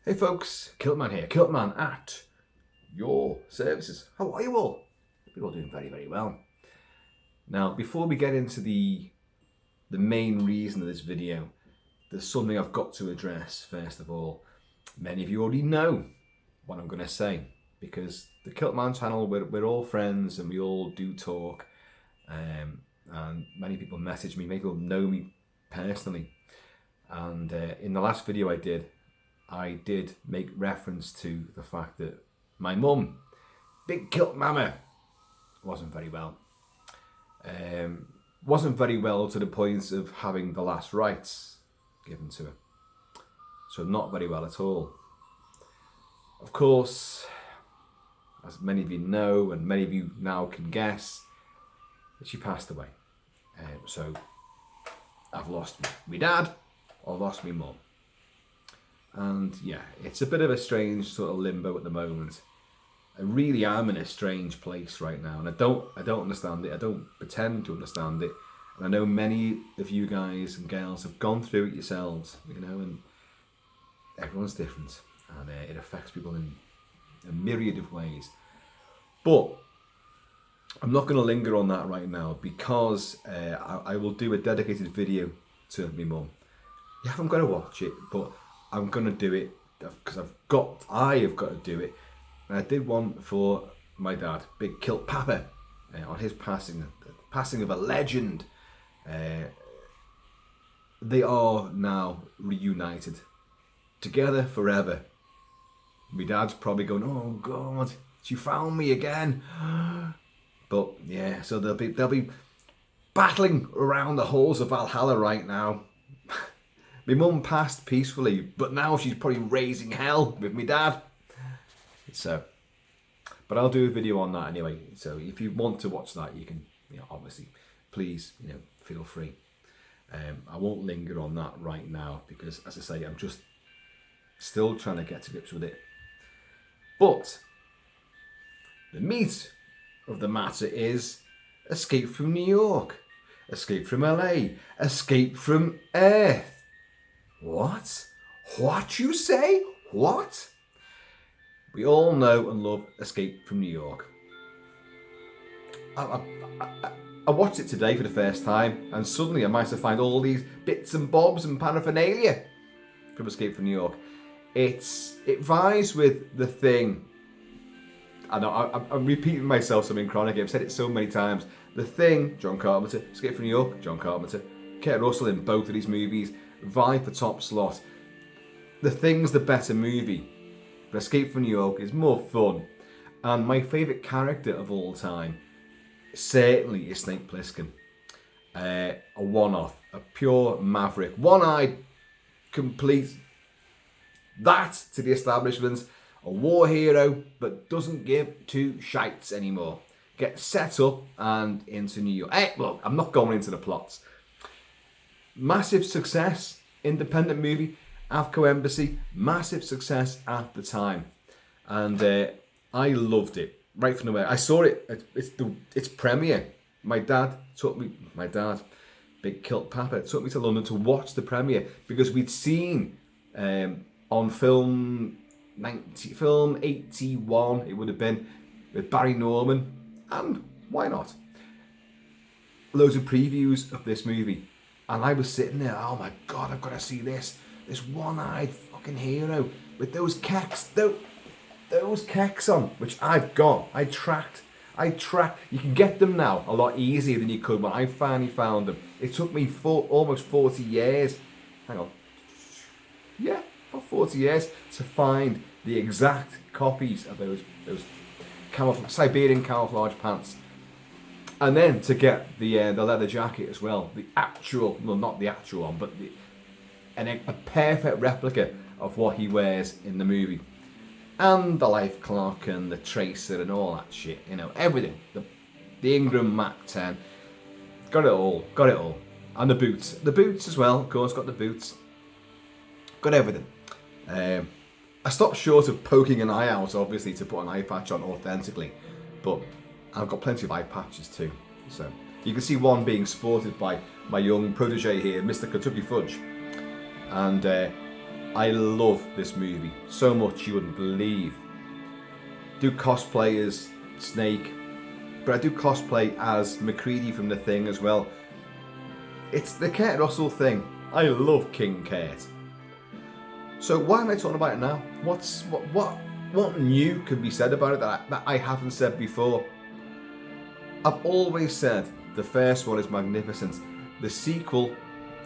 Hey folks, Kilt-Man here, Kilt-Man at your services. How are you all? You're all doing very, very well. Now, before we get into the main reason of this video, there's something I've got to address first of all. Many of you already know what I'm going to say, because the Kilt-Man channel, we're all friends and we all do talk, and many people message me, many people know me personally, and in the last video I did make reference to the fact that my mum, Big Kilt Mama, wasn't very well. Wasn't very well to the point of having the last rites given to her. So not very well at all. Of course, as many of you know, and many of you now can guess, that she passed away. So I've lost my dad, I've lost my mum. And yeah, it's a bit of a strange sort of limbo at the moment. I really am in a strange place right now, and I don't understand it. I don't pretend to understand it. And I know many of you guys and girls have gone through it yourselves, you know, and everyone's different, and it affects people in a myriad of ways. But I'm not going to linger on that right now, because I will do a dedicated video to my mum. You haven't got to watch it, but I'm going to do it because I have got to do it. And I did one for my dad, Big Kilt Papa, on his passing, the passing of a legend. They are now reunited, together forever. My dad's probably going, "Oh God, she found me again." But yeah, so they'll be battling around the halls of Valhalla right now. My mum passed peacefully, but now she's probably raising hell with my dad. So, but I'll do a video on that anyway. So if you want to watch that, you can, obviously, please, feel free. I won't linger on that right now because, as I say, I'm just still trying to get to grips with it. But the meat of the matter is escape from New York, escape from LA, escape from Earth. What? What you say? What? We all know and love Escape from New York. I watched it today for the first time, and suddenly I managed to find all these bits and bobs and paraphernalia from Escape from New York. It vies with The Thing. I know I'm repeating myself something chronic. I've said it so many times. The Thing, John Carpenter. Escape from New York, John Carpenter. Kurt Russell in both of these movies vie for top slot. The Thing's the better movie, but Escape from New York is more fun. And my favourite character of all time certainly is Snake Plissken. A one-off, a pure maverick, one-eyed, complete, that to the establishment, a war hero, but doesn't give two shites anymore. Gets set up and into New York. Hey, look, I'm not going into the plots. Massive success, independent movie, Avco Embassy, massive success at the time. And I loved it right from the way I saw it. Its premiere. My dad, Big Kilt Papa, took me to London to watch the premiere because we'd seen on film 81, it would have been, with Barry Norman, and why not? Loads of previews of this movie. And I was sitting there, oh my God, I've got to see this one-eyed fucking hero with those kecks, those kecks on, which I've got. I tracked. You can get them now a lot easier than you could when I finally found them. It took me almost 40 years. Hang on. Yeah, about 40 years to find the exact copies of those Siberian camouflage pants. And then to get the leather jacket as well, the actual, well, not the actual one, but a perfect replica of what he wears in the movie, and the life clock and the tracer and all that shit, everything. The Ingram Mac 10, got it all, and the boots as well. Of course, got the boots, got everything. I stopped short of poking an eye out, obviously, to put an eye patch on authentically, but I've got plenty of eye patches too. So you can see one being sported by my young protege here, Mr. Kentucky Fudge. And I love this movie so much you wouldn't believe. Do cosplay as Snake, but I do cosplay as McCready from The Thing as well. It's the Kurt Russell thing. I love King Kurt. So why am I talking about it now? What new can be said about it that I haven't said before? I've always said the first one is magnificent. The sequel,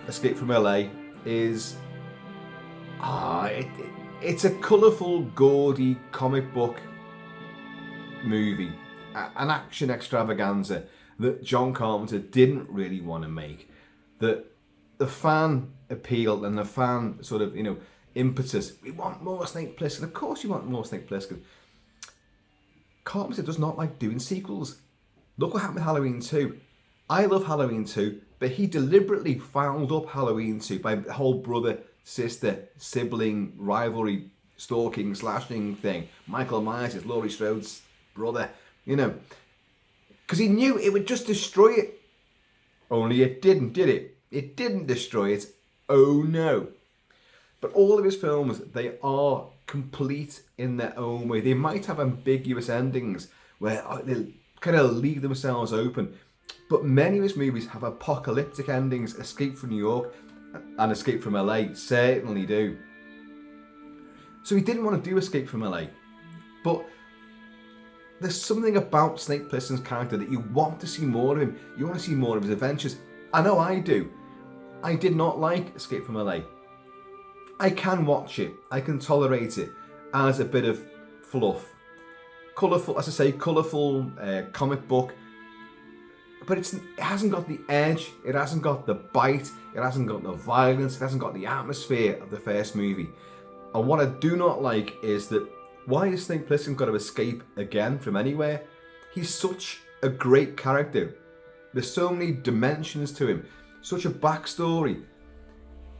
Escape from LA, is it's a colourful, gaudy comic book movie, an action extravaganza that John Carpenter didn't really want to make. That the fan appeal and the fan sort of, impetus. We want more Snake Plissken. Of course you want more Snake Plissken. Carpenter does not like doing sequels. Look what happened with Halloween 2. I love Halloween 2, but he deliberately fouled up Halloween 2 by the whole brother, sister, sibling, rivalry, stalking, slashing thing. Michael Myers is Laurie Strode's brother, because he knew it would just destroy it. Only it didn't, did it? It didn't destroy it. Oh no. But all of his films, they are complete in their own way. They might have ambiguous endings where they kind of leave themselves open. But many of his movies have apocalyptic endings. Escape from New York and Escape from LA certainly do. So he didn't want to do Escape from LA. But there's something about Snake Plissken's character that you want to see more of him. You want to see more of his adventures. I know I do. I did not like Escape from LA. I can watch it. I can tolerate it as a bit of fluff. Colourful, as I say, colourful comic book. But it hasn't got the edge. It hasn't got the bite. It hasn't got the violence. It hasn't got the atmosphere of the first movie. And what I do not like is that why has Snake Plissken got to escape again from anywhere? He's such a great character. There's so many dimensions to him. Such a backstory.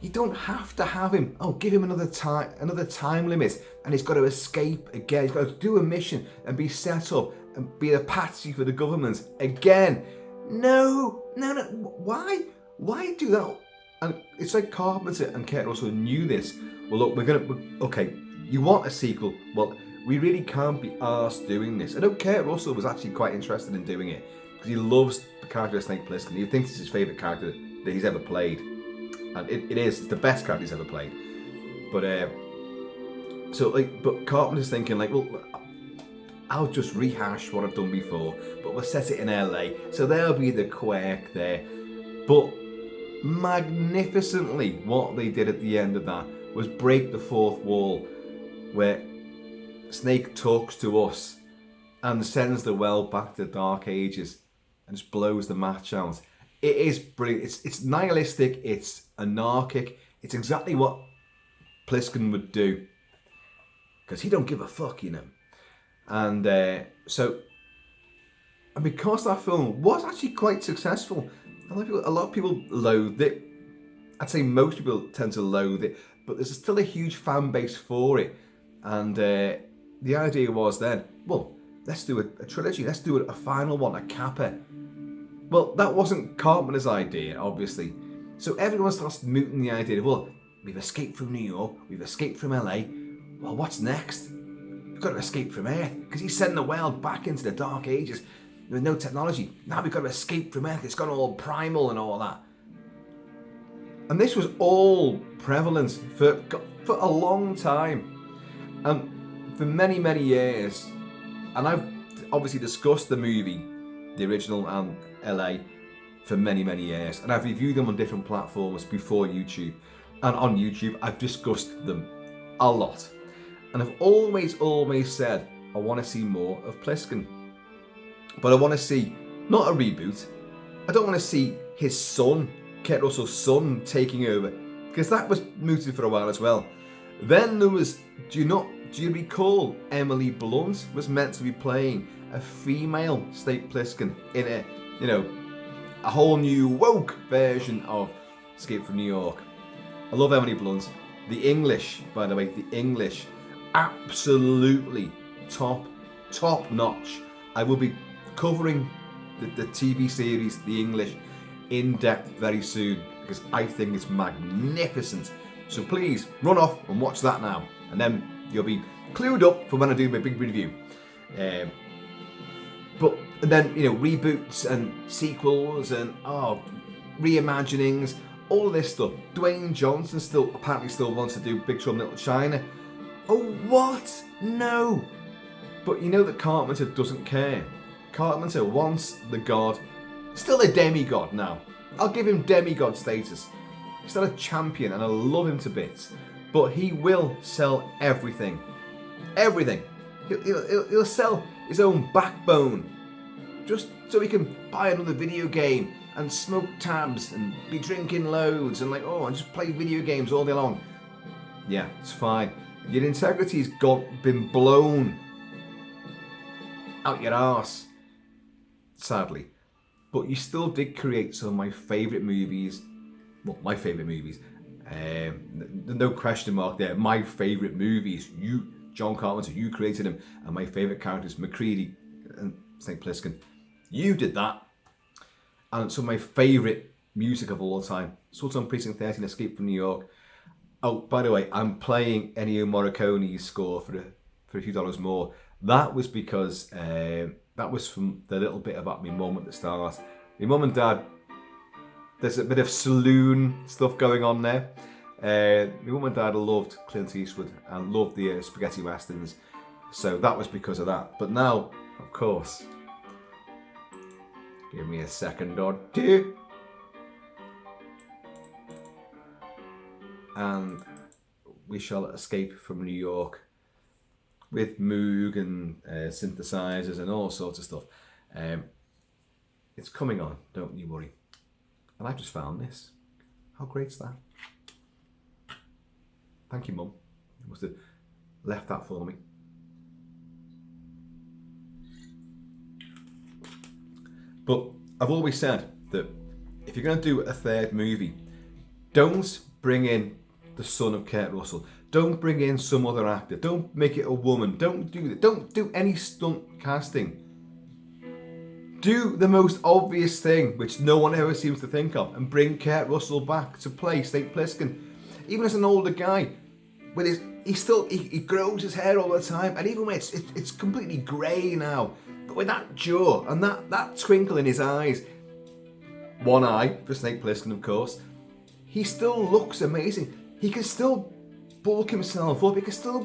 You don't have to have him. Oh, give him another time limit, and he's got to escape again. He's got to do a mission and be set up and be a patsy for the government again. No. Why do that? And it's like Carpenter and Kurt Russell knew this. Well, look, okay. You want a sequel? Well, we really can't be arsed doing this. I know Kurt Russell was actually quite interested in doing it because he loves the character of Snake Plissken. He thinks it's his favourite character that he's ever played. And it is. It's the best character he's ever played. But but Carpenter's thinking well, I'll just rehash what I've done before, but we'll set it in LA, so there'll be the quirk there. But magnificently, what they did at the end of that was break the fourth wall, where Snake talks to us and sends the world back to the Dark Ages and just blows the match out. It is brilliant. It's nihilistic. It's anarchic. It's exactly what Plissken would do, because he don't give a fuck, And and because that film was actually quite successful, a lot of people loathed it. I'd say most people tend to loathe it, but there's still a huge fan base for it. And the idea was then, well, let's do a trilogy. Let's do a final one, a capper. Well, that wasn't Carpenter's idea, obviously. So everyone starts mooting the idea of, well, we've escaped from New York, we've escaped from LA. Well, what's next? We've got to escape from Earth, because he's sending the world back into the Dark Ages with no technology. Now we've got to escape from Earth. It's gone all primal and all that. And this was all prevalent for a long time. And for many, many years. And I've obviously discussed the movie, the original, and LA for many, many years. And I've reviewed them on different platforms before YouTube. And on YouTube, I've discussed them a lot. And I've always said, I want to see more of Plissken. But I want to see, not a reboot, I don't want to see his son, Kurt Russell's son, taking over. Because that was mooted for a while as well. Then there was, do you recall Emily Blunt was meant to be playing a female Snake Plissken in a whole new woke version of Escape from New York. I love Emily Blunt. The English, by the way, absolutely top notch. I will be covering the TV series, The English, in depth very soon, because I think it's magnificent. So please run off and watch that now, and then you'll be clued up for when I do my big review. But then, you know, reboots and sequels and reimaginings, all of this stuff. Dwayne Johnson apparently still wants to do Big Trouble in Little China. Oh, what? No. But you know that Carpenter doesn't care. Carpenter wants the god, still a demigod now. I'll give him demigod status. He's still a champion and I love him to bits. But he will sell everything. Everything. He'll sell his own backbone just so he can buy another video game and smoke tabs and be drinking loads and and just play video games all day long. Yeah, it's fine. Your integrity's been blown out your arse, sadly. But you still did create some of my favourite movies. Well, my favourite movies. No question mark there. My favourite movies. You, John Carpenter, you created them. And my favourite characters, McCready and St. Plissken. You did that. And some of my favourite music of all time. Assault on Precinct 13, Escape from New York. Oh, by the way, I'm playing Ennio Morricone's score for a few dollars more. That was because that was from the little bit about my mum at the start. My mum and dad, there's a bit of saloon stuff going on there. My mum and dad loved Clint Eastwood and loved the spaghetti westerns. So that was because of that. But now, of course, give me a second or two. And we shall escape from New York with Moog and synthesizers and all sorts of stuff. It's coming on, don't you worry. And I've just found this. How great's that? Thank you, Mum. You must have left that for me. But I've always said that if you're going to do a third movie, don't bring in the son of Kurt Russell. Don't bring in some other actor. Don't make it a woman. Don't do that. Don't do any stunt casting. Do the most obvious thing, which no one ever seems to think of, and bring Kurt Russell back to play St. Plissken. Even as an older guy, with he grows his hair all the time, and even when it's completely grey now, but with that jaw and that twinkle in his eyes, one eye for St. Plissken, of course, he still looks amazing. He can still bulk himself up. He can still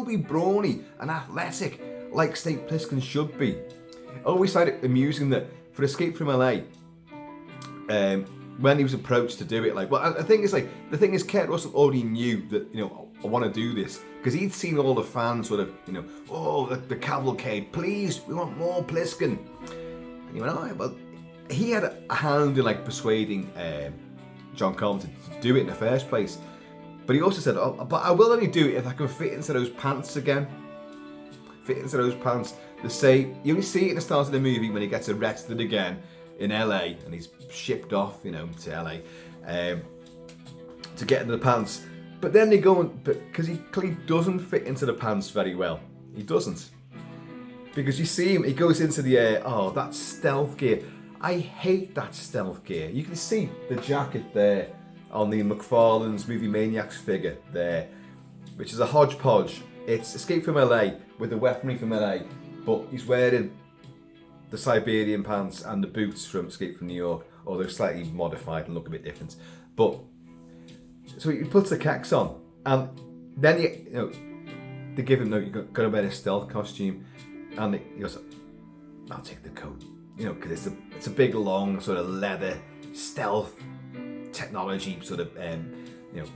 be brawny and athletic like St. Plissken should be. I always find it amusing that for Escape from LA, when he was approached to do it, the thing is, Kurt Russell already knew that, I want to do this, because he'd seen all the fans sort of, the cavalcade, please, we want more Plissken. And he went, all right, well, he had a hand in persuading John Carpenter to do it in the first place. But he also said, but I will only do it if I can fit into those pants again. Fit into those pants. They say, you only see it at the start of the movie when he gets arrested again in LA and he's shipped off, to LA to get into the pants. But then they go because he clearly doesn't fit into the pants very well. He doesn't. Because you see him, he goes into the that stealth gear. I hate that stealth gear. You can see the jacket there on the McFarlane's Movie Maniacs figure there, which is a hodgepodge. It's Escape from LA with the weaponry from LA, but he's wearing the Siberian pants and the boots from Escape from New York, although slightly modified and look a bit different. But so he puts the kecks on, and then they give him, no, you're going to wear a stealth costume, and he goes, I'll take the coat. Because it's a big, long, sort of leather, stealth, technology, sort of,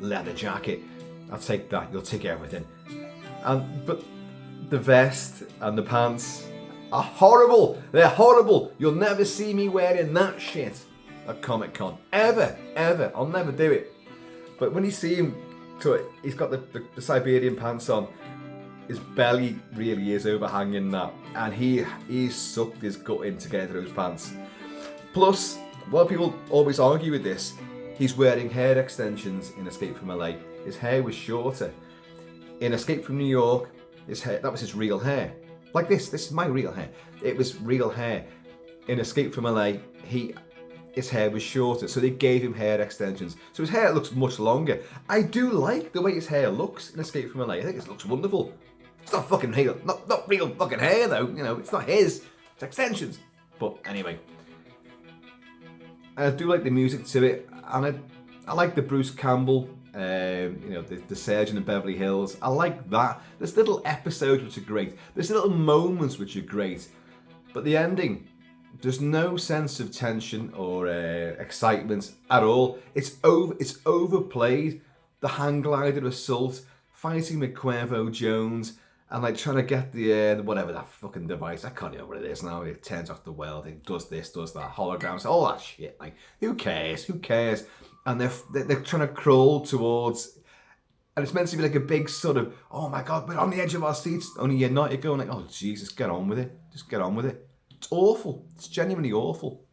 leather jacket. I'll take that. You'll take everything. But the vest and the pants are horrible. They're horrible. You'll never see me wearing that shit at Comic-Con. Ever. I'll never do it. But when you see him, so he's got the Siberian pants on. His belly really is overhanging that, and he's sucked his gut in to get into those pants. Plus, while people always argue with this, he's wearing hair extensions in Escape from LA. His hair was shorter. In Escape from New York, his hair, that was his real hair. Like this is my real hair. It was real hair. In Escape from LA, he his hair was shorter, so they gave him hair extensions. So his hair looks much longer. I do like the way his hair looks in Escape from LA. I think it looks wonderful. It's not fucking real, not real fucking hair though. You know, it's not his. It's extensions. But anyway, I do like the music to it, and I like the Bruce Campbell. You know, the Surgeon in Beverly Hills. I like that. There's little episodes which are great. There's little moments which are great. But the ending, there's no sense of tension or excitement at all. It's overplayed. The hang glider assault, fighting with Cuervo Jones, and like trying to get the whatever that fucking device. I can't remember what it is now. It turns off the world. It does this, does that. Holograms, all that shit. Like, who cares? Who cares? And they're trying to crawl towards, and it's meant to be like a big sort of, oh my God, we're on the edge of our seats. Only you're not. You're going like, oh Jesus, get on with it. Just get on with it. It's awful. It's genuinely awful.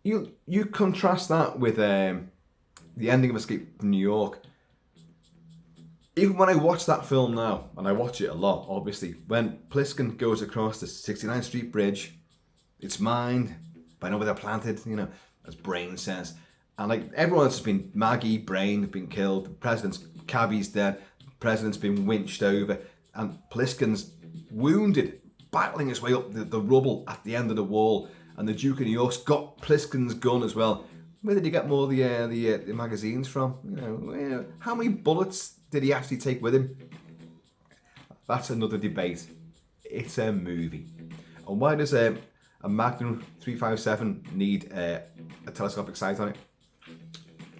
You contrast that with the ending of Escape from New York. Even when I watch that film now, and I watch it a lot, obviously, when Plissken goes across the 69th Street Bridge, it's mine, but I know where they're planted, you know, as Brain says. And like everyone else has been, Maggie, Brain have been killed, the president's cabbie's dead, the president's been winched over, and Plissken's wounded, battling his way up the rubble at the end of the wall, and the Duke of New York's got Plissken's gun as well. Where did he get more of the magazines from? You know, how many bullets did he actually take with him? That's another debate. It's a movie. And why does a Magnum 357 need a telescopic sight on it?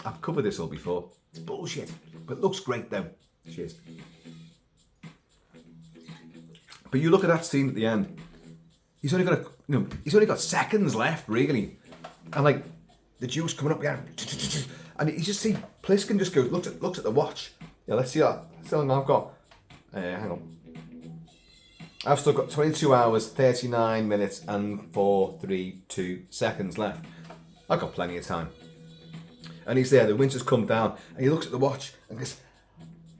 I've covered this all before. It's bullshit, but it looks great though. Cheers. But you look at that scene at the end. He's only got seconds left, really, and like the Duke's coming up behind him, and you just see Plissken just goes, looks at the watch. Yeah, let's see that. That's how long I've got. Hang on. I've still got 22 hours, 39 minutes, and 4:32 seconds left. I've got plenty of time. And he's there. The winter's come down, and he looks at the watch, and goes.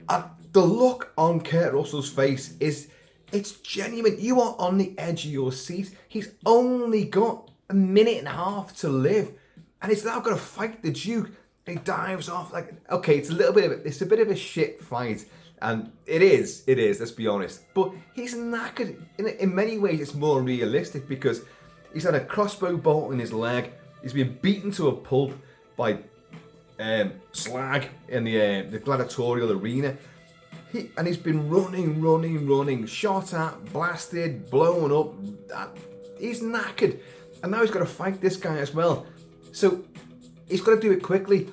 And the look on Kurt Russell's face is. It's genuine. You are on the edge of your seat. He's only got a minute and a half to live, and he's now got to fight the Duke. And he dives off like, okay, it's a bit of a shit fight, and it is. Let's be honest. But he's knackered. In many ways, it's more realistic because he's had a crossbow bolt in his leg. He's been beaten to a pulp by slag in the gladiatorial arena. He's been running, shot at, blasted, blown up. He's knackered. And now he's got to fight this guy as well. So he's got to do it quickly.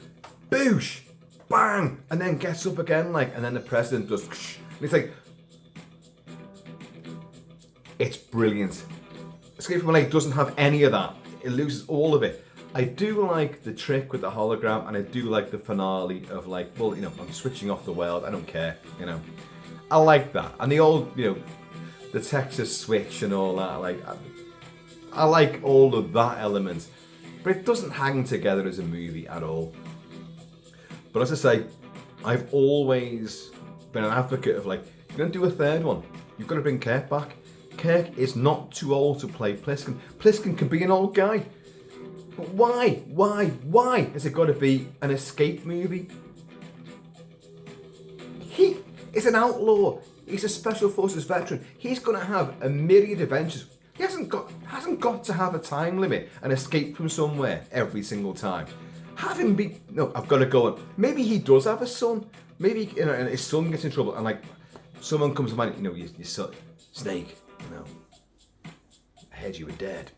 Boosh! Bang! And then gets up again, and then the president does. And it's like, it's brilliant. Escape from LA doesn't have any of that. It loses all of it. I do like the trick with the hologram, and I do like the finale of I'm switching off the world, I don't care, I like that. And the old, the Texas switch and all that, I like all of that element. But it doesn't hang together as a movie at all. But as I say, I've always been an advocate of you're going to do a third one, you've got to bring Kirk back. Kirk is not too old to play Plissken. Plissken can be an old guy. But why has it got to be an escape movie? He is an outlaw. He's a special forces veteran. He's going to have a myriad adventures. He hasn't got to have a time limit and escape from somewhere every single time. Have him be. No, I've got to go on. Maybe he does have a son. Maybe and his son gets in trouble and someone comes to mind. Your son, Snake. I heard you were dead.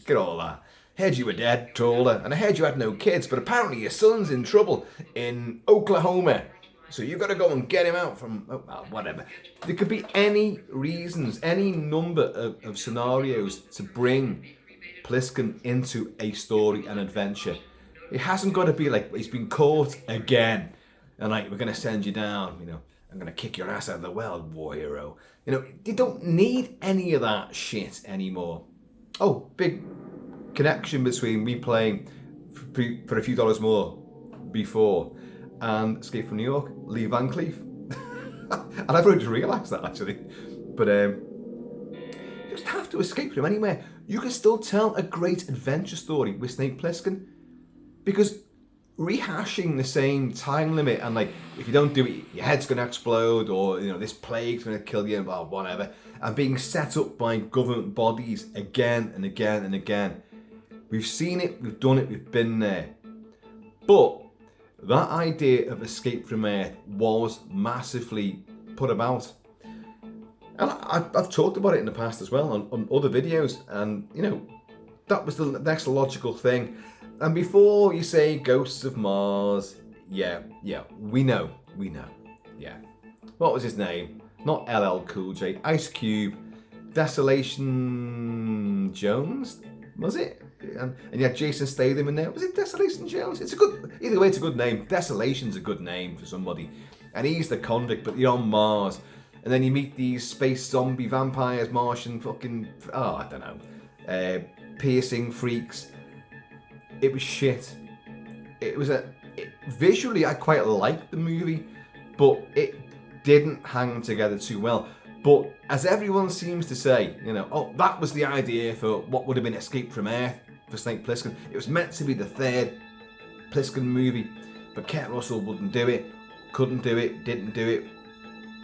Get all that. Heard you were dead, told her, and I heard you had no kids, but apparently your son's in trouble in Oklahoma. So you got to go and get him out from, whatever. There could be any reasons, any number of scenarios to bring Plissken into a story and adventure. It hasn't got to be he's been caught again, and we're going to send you down, I'm going to kick your ass out of the world, war hero. You don't need any of that shit anymore. Oh, big connection between me playing for a few dollars more before and Escape from New York, Lee Van Cleef. And I've only just realised that actually. But you just have to escape from anywhere. you can still tell a great adventure story with Snake Plissken. Because rehashing the same time limit and like, if you don't do it, your head's going to explode, or this plague's going to kill you, or whatever, and being set up by government bodies again and again and again. We've seen it, we've done it, we've been there. But that idea of escape from Earth was massively put about. And I've talked about it in the past as well on other videos, and that was the next logical thing. And before you say Ghosts of Mars, yeah, we know, yeah. What was his name? Not LL Cool J, Ice Cube, Desolation Jones, was it? And you had Jason Statham in there. Was it Desolation Jones? Either way, it's a good name. Desolation's a good name for somebody. And he's the convict, but you're on Mars. And then you meet these space zombie vampires, Martian fucking, I don't know, piercing freaks. It was shit. Visually, I quite liked the movie, but it didn't hang together too well. But as everyone seems to say, that was the idea for what would have been Escape from Earth for Snake Plissken. It was meant to be the third Plissken movie, but Kurt Russell wouldn't do it, couldn't do it, didn't do it,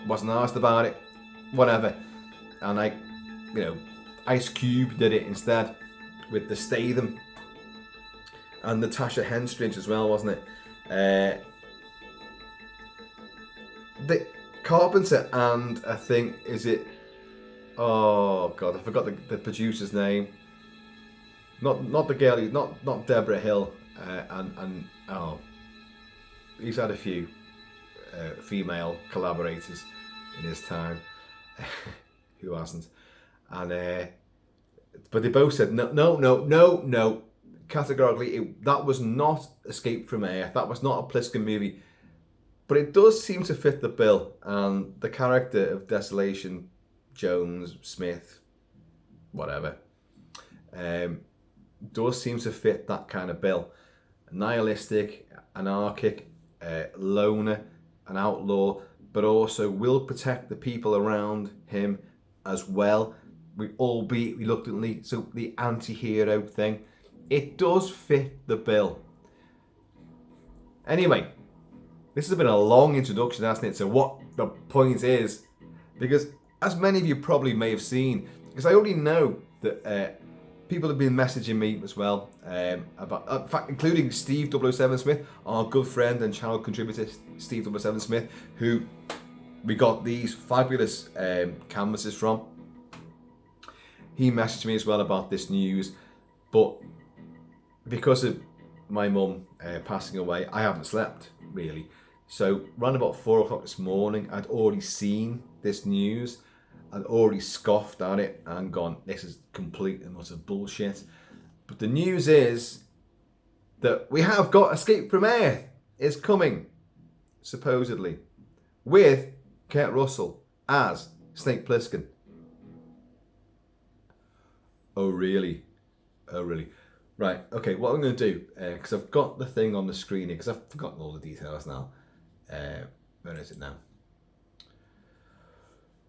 wasn't asked about it, whatever. And Ice Cube did it instead with the Statham. And Natasha Henstridge as well, wasn't it? The Carpenter and I think, oh god, I forgot the producer's name. Not the girl, not Deborah Hill, and he's had a few female collaborators in his time. Who hasn't? And but they both said no. Categorically, that was not Escape from Earth. That was not a Plissken movie. But it does seem to fit the bill. And the character of Desolation Jones, Smith, whatever, does seem to fit that kind of bill. Nihilistic, anarchic, loner, an outlaw, but also will protect the people around him as well, albeit reluctantly. So the anti-hero thing. It does fit the bill. Anyway, this has been a long introduction, hasn't it, to what the point is. Because, as many of you probably may have seen, because I already know that people have been messaging me as well, about, in fact, including Steve 007 Smith, our good friend and channel contributor, Steve 007 Smith, who we got these fabulous canvases from. He messaged me as well about this news, but because of my mum passing away, I haven't slept really. So around about 4 o'clock this morning, I'd already seen this news. I'd already scoffed at it and gone, this is complete and utter bullshit. But the news is that we have got Escape from Earth is coming, supposedly, with Kurt Russell as Snake Plissken. Oh really? Right, okay, what I'm going to do, because I've got the thing on the screen here, because I've forgotten all the details now. Where is it now?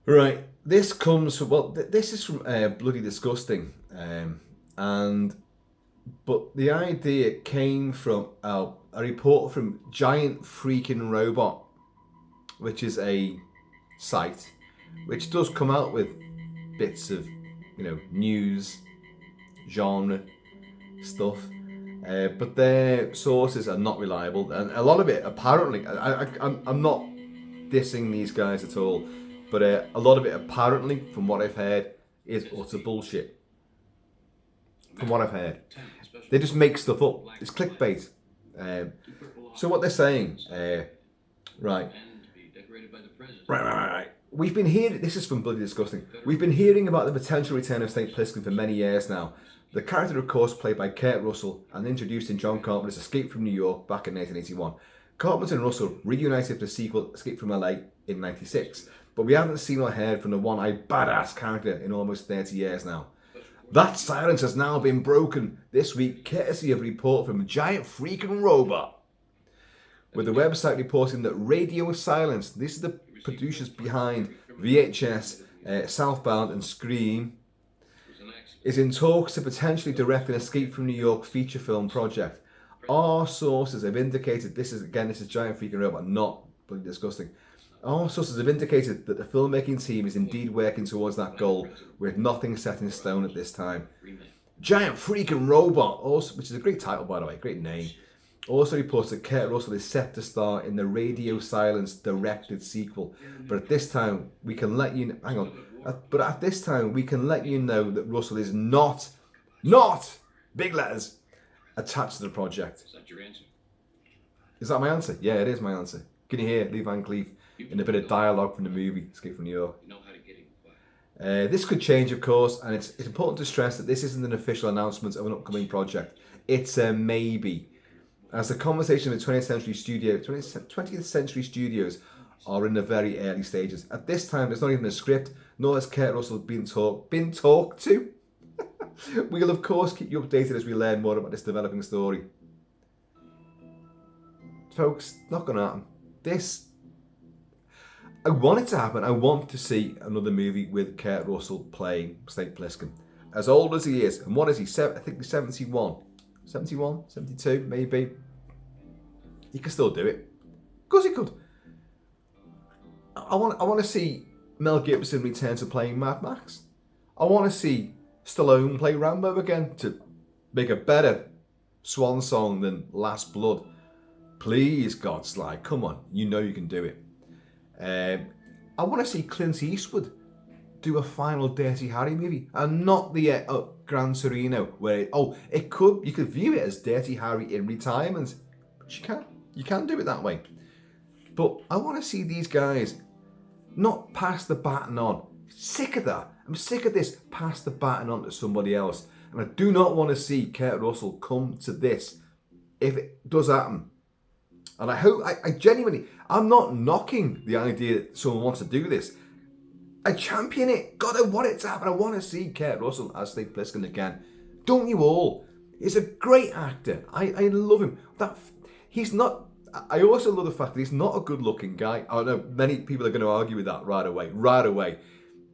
Right, this comes from, this is from Bloody Disgusting, but the idea came from a report from Giant Freaking Robot, which is a site which does come out with bits of, news, genre stuff, but their sources are not reliable, and a lot of it apparently, I'm not dissing these guys at all, but a lot of it apparently, from what I've heard, is utter bullshit. From what I've heard, they just make stuff up. It's clickbait. So what they're saying, right. We've been hearing, this is from Bloody Disgusting, we've been hearing about the potential return of Snake Plissken for many years now. The character, of course, played by Kurt Russell and introduced in John Carpenter's Escape from New York back in 1981. Carpenter and Russell reunited for the sequel Escape from LA in 96, but we haven't seen or heard from the one-eyed badass character in almost 30 years now. That silence has now been broken this week, courtesy of a report from Giant Freaking Robot, with the website reporting that radio silence, this is the producers behind VHS, Southbound and Scream, is in talks to potentially direct an Escape from New York feature film project. Our sources have indicated, this is giant freaking robot, not bloody disgusting. Our sources have indicated that the filmmaking team is indeed working towards that goal, with nothing set in stone at this time. Giant freaking robot, also, which is a great title by the way, great name. Also reports that Kurt Russell is set to star in the Radio Silence directed sequel, but at this time we can let you know that Russell is not big letters attached to the project. Is that your answer? Is that my answer? Yeah, it is my answer. Can you hear Lee Van Cleef in a bit of dialogue from the movie Escape from New York? This could change, of course, and it's important to stress that this isn't an official announcement of an upcoming project. It's a maybe, as the conversation with 20th Century Studios are in the very early stages. At this time, there's not even a script, nor has Kurt Russell been talked to. We'll of course keep you updated as we learn more about this developing story. Folks, not gonna happen. I want it to happen. I want to see another movie with Kurt Russell playing Snake Plissken. As old as he is, and what is he? I think he's 71, 72 maybe. He can still do it. Of course he could. I want to see Mel Gibson return to playing Mad Max. I want to see Stallone play Rambo again to make a better swan song than Last Blood. Please, God, Sly, come on. You know you can do it. I want to see Clint Eastwood do a final Dirty Harry movie, and not the Gran Torino, where you could view it as Dirty Harry in retirement, but you can do it that way. But I want to see these guys not pass the baton on. Sick of that. I'm sick of this pass the baton on to somebody else, and I do not want to see Kurt Russell come to this if it does happen. And I hope, I genuinely, I'm not knocking the idea that someone wants to do this. I champion it. God, I want it to happen. I want to see Kurt Russell as Snake Plissken again. Don't you all? He's a great actor. I love him. He's not. I also love the fact that he's not a good-looking guy. I know many people are going to argue with that right away.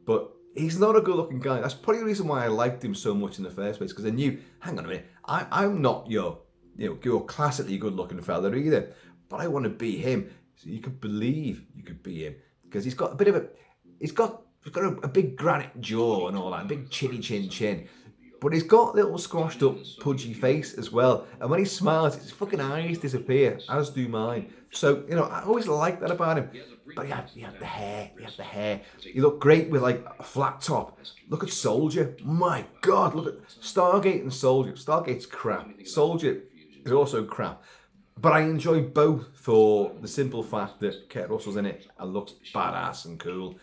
But he's not a good-looking guy. That's probably the reason why I liked him so much in the first place, because I knew, hang on a minute, I'm not your classically good-looking fella either, but I want to be him. So you could believe you could be him, because he's got a big granite jaw and all that, a big chinny chin. But he's got a little squashed up, pudgy face as well. And when he smiles, his fucking eyes disappear, as do mine. So, I always liked that about him. But he had the hair. He looked great with like a flat top. Look at Soldier. My God, look at Stargate and Soldier. Stargate's crap. Soldier is also crap. But I enjoy both for the simple fact that Kurt Russell's in it and looks badass and cool.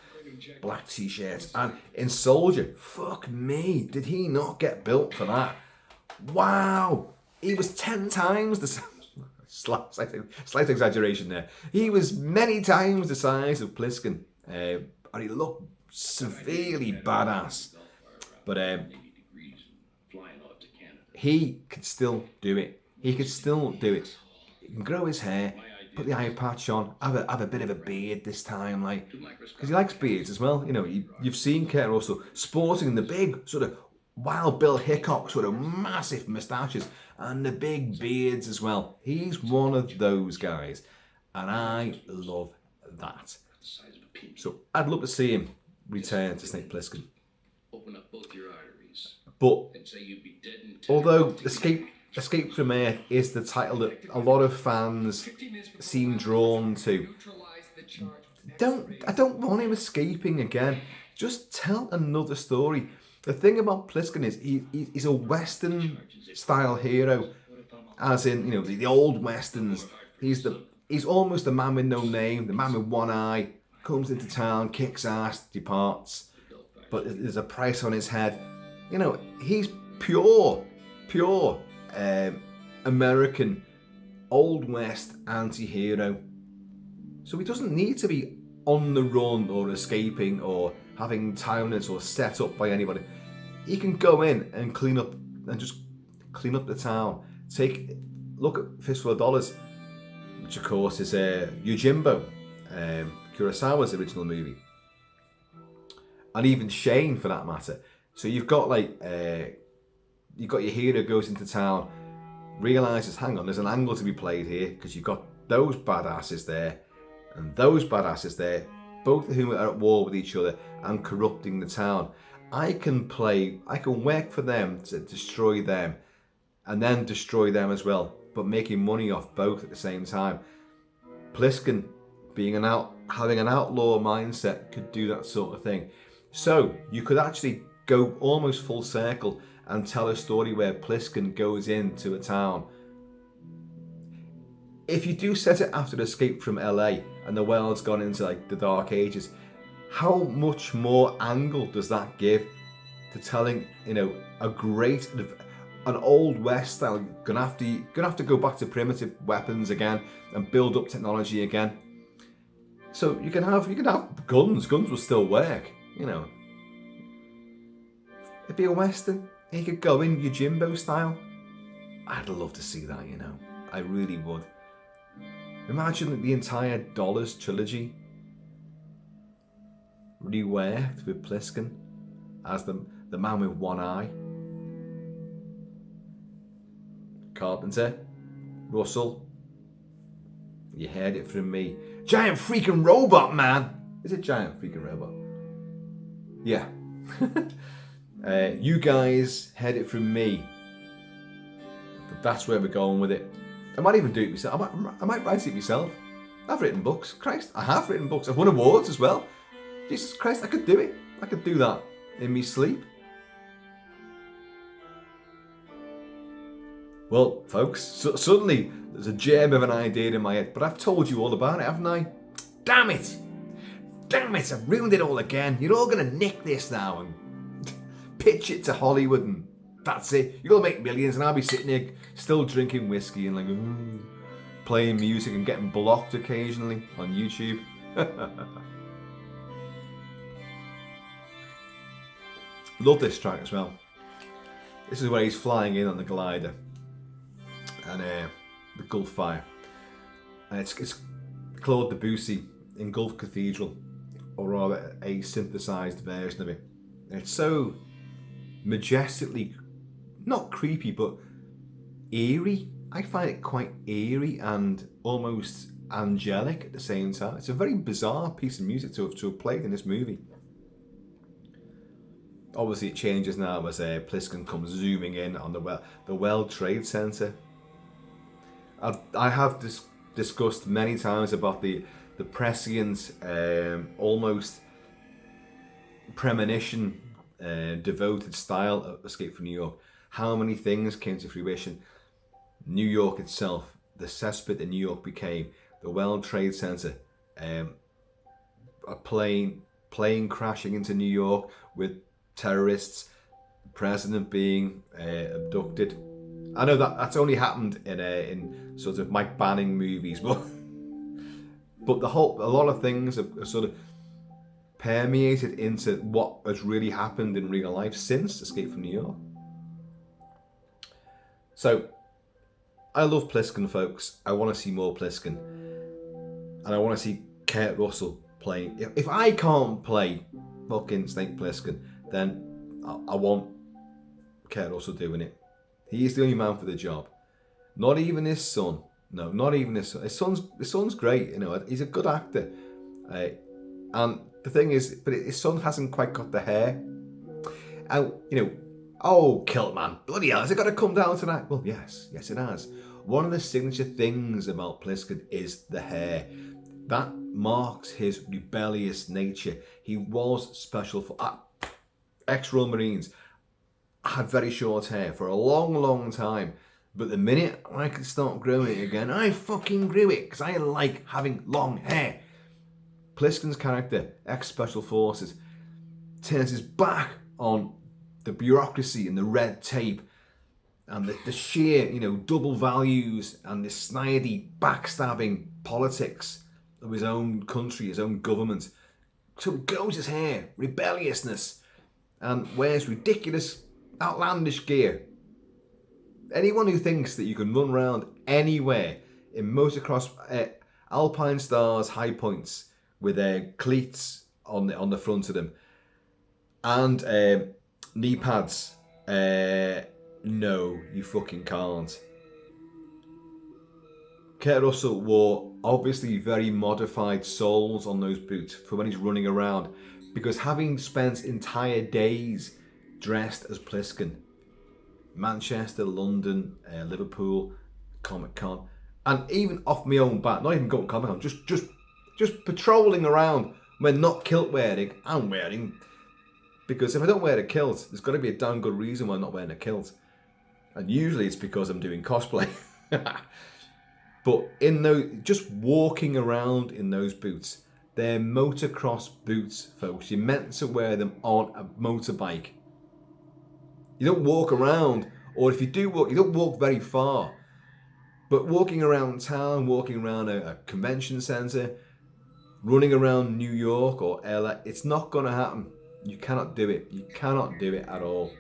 Black t-shirts, and in Soldier, fuck me, did he not get built for that? Wow, he was 10 times the slight exaggeration there. He was many times the size of Plissken, and he looked severely badass. But he could still do it. He can grow his hair, put the eye patch on, have a bit of a beard this time, like, because he likes beards as well. You've seen Kurt Russell sporting the big sort of Wild Bill Hickok sort of massive moustaches and the big beards as well. He's one of those guys, and I love that. So I'd love to see him return to Snake Plissken. But although Escape from Earth is the title that a lot of fans seem drawn to, I don't want him escaping again. Just tell another story. The thing about Plissken is he's a Western style hero, as in the old Westerns. He's almost the man with no name, the man with one eye, comes into town, kicks ass, departs, but there's a price on his head. He's pure American Old West anti-hero. So he doesn't need to be on the run or escaping or having time limits or set up by anybody. He can go in and clean up the town. Look at Fistful of Dollars, which of course is Yojimbo, Kurosawa's original movie. And even Shane, for that matter. So you've got like, you've got your hero goes into town, realises, hang on, there's an angle to be played here, because you've got those badasses there, and those badasses there, both of whom are at war with each other and corrupting the town. I can work for them to destroy them, and then destroy them as well, but making money off both at the same time. Plissken, having an outlaw mindset, could do that sort of thing. So you could actually go almost full circle and tell a story where Plissken goes into a town. If you do set it after Escape from LA and the world's gone into like the Dark Ages, how much more angle does that give to telling, an old West style? Gonna have to go back to primitive weapons again and build up technology again. So you can have guns. Guns will still work, It'd be a Western. You could go in your Jimbo style. I'd love to see that, I really would. Imagine the entire Dollars trilogy reworked with Plissken as the man with one eye. Carpenter, Russell, you heard it from me. Giant freaking robot, man! Is it giant freaking robot? Yeah. You guys heard it from me. That's where we're going with it. I might even do it myself. I might write it myself. I've written books. Christ, I have written books. I've won awards as well. Jesus Christ, I could do it. I could do that in me sleep. Well, folks, suddenly there's a germ of an idea in my head, but I've told you all about it, haven't I? Damn it! Damn it, I've ruined it all again. You're all going to nick this now and pitch it to Hollywood, and that's it. You're going to make millions, and I'll be sitting here still drinking whiskey and like playing music and getting blocked occasionally on YouTube. Love this track as well. This is where he's flying in on the glider and the Gulf Fire, and it's Claude Debussy in Gulf Cathedral, or rather a synthesized version of it. And it's so majestically, not creepy, but eerie. I find it quite eerie and almost angelic at the same time. It's a very bizarre piece of music to have played in this movie. Obviously, it changes now as Plissken comes zooming in on the World Trade Center. I have discussed many times about the prescient, almost premonition, devoted style of Escape from New York. How many things came to fruition? New York itself, the cesspit that New York became, the World Trade Center, a plane crashing into New York with terrorists, the president being abducted. I know that's only happened in sort of Mike Banning movies, but a lot of things have sort of permeated into what has really happened in real life since Escape from New York. So I love Plissken, folks. I want to see more Plissken, and I want to see Kurt Russell playing. If I can't play fucking Snake Plissken, then I want Kurt Russell doing it. He's the only man for the job. Not even his son. No, not even his son. His son's great. He's a good actor. And the thing is, but his son hasn't quite got the hair. And oh, Kilt-Man, bloody hell, has it got to come down to that? Well, yes, it has. One of the signature things about Plissken is the hair. That marks his rebellious nature. He was special for ex-Royal Marines. Had very short hair for a long, long time. But the minute I could start growing it again, I fucking grew it because I like having long hair. Plissken's character, ex-Special Forces, turns his back on the bureaucracy and the red tape and the sheer, double values and the snidey, backstabbing politics of his own country, his own government. So he grows his hair, rebelliousness, and wears ridiculous, outlandish gear. Anyone who thinks that you can run around anywhere in motocross, Alpine Stars high points with cleats on the front of them, and Knee pads. No, you fucking can't. Kurt Russell wore obviously very modified soles on those boots for when he's running around, because having spent entire days dressed as Plissken, Manchester, London, Liverpool, Comic Con, and even off my own bat, not even going to Comic Con, just patrolling around when not kilt wearing, I'm wearing, because if I don't wear a kilt, there's got to be a damn good reason why I'm not wearing a kilt, and usually it's because I'm doing cosplay. But in those, just walking around in those boots, they're motocross boots, folks. You're meant to wear them on a motorbike. You don't walk around, or if you do walk, you don't walk very far. But walking around town, walking around a convention centre, running around New York or LA, it's not going to happen. You cannot do it. You cannot do it at all.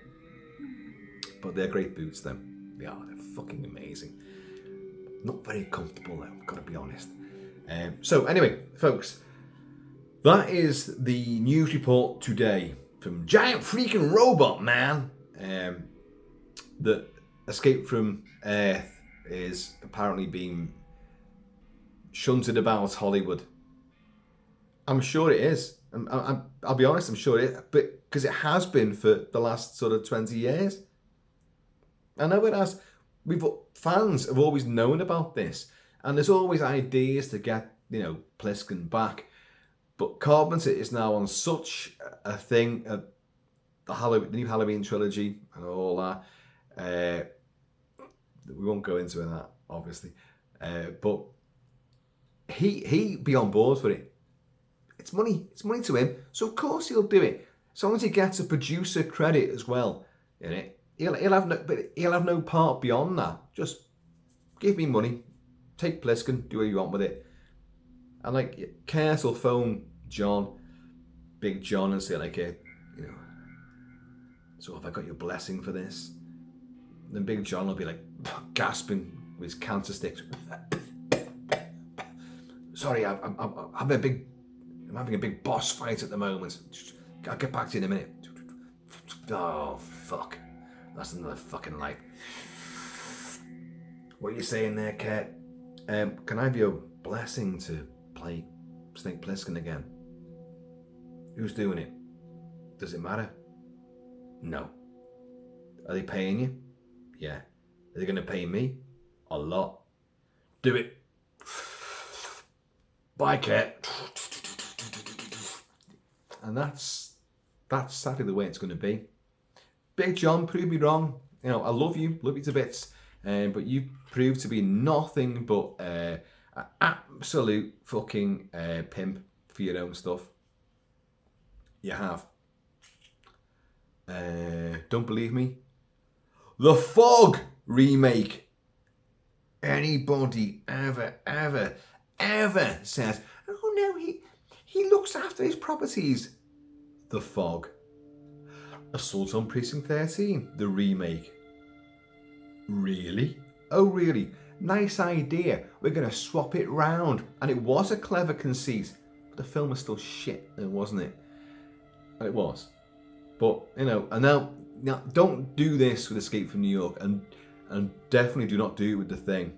But they're great boots, though. They are. They're fucking amazing. Not very comfortable, though, gotta be honest. So anyway, folks, that is the news report today from Giant Freaking Robot Man. That Escape from Earth is apparently being shunted about Hollywood. I'm sure it is. I'll be honest, I'm sure it is, but because it has been for the last sort of 20 years. I know it has. Fans have always known about this, and there's always ideas to get, Plissken back. But Carpenter is now on such a thing, the new Halloween trilogy and all that. We won't go into that, obviously. But he'd be on board for it. It's money to him, so of course he'll do it. As long as he gets a producer credit as well in it. He'll have no part beyond that. Just give me money, take Plissken, do what you want with it. And Kurt will phone John, Big John, and say so have I got your blessing for this? And then Big John will be gasping with his cancer sticks. Sorry, I'm having a big boss fight at the moment. I'll get back to you in a minute. Oh fuck. That's another fucking life. What are you saying there, Kurt? Can I have your blessing to play Snake Plissken again? Who's doing it? Does it matter? No. Are they paying you? Yeah. Are they going to pay me? A lot. Do it. Bye, Kurt. And that's sadly the way it's going to be. Big John, prove me wrong. I love you to bits, but you proved to be nothing but an absolute fucking pimp for your own stuff. You have. Don't believe me? The Fog remake. Anybody ever says, oh no, he looks after his properties. The Fog. Assault on Precinct 13, the remake. Really? Oh really? Nice idea. We're going to swap it round. And it was a clever conceit. But the film was still shit, wasn't it? It was. But, and now don't do this with Escape from New York. And definitely do not do it with The Thing.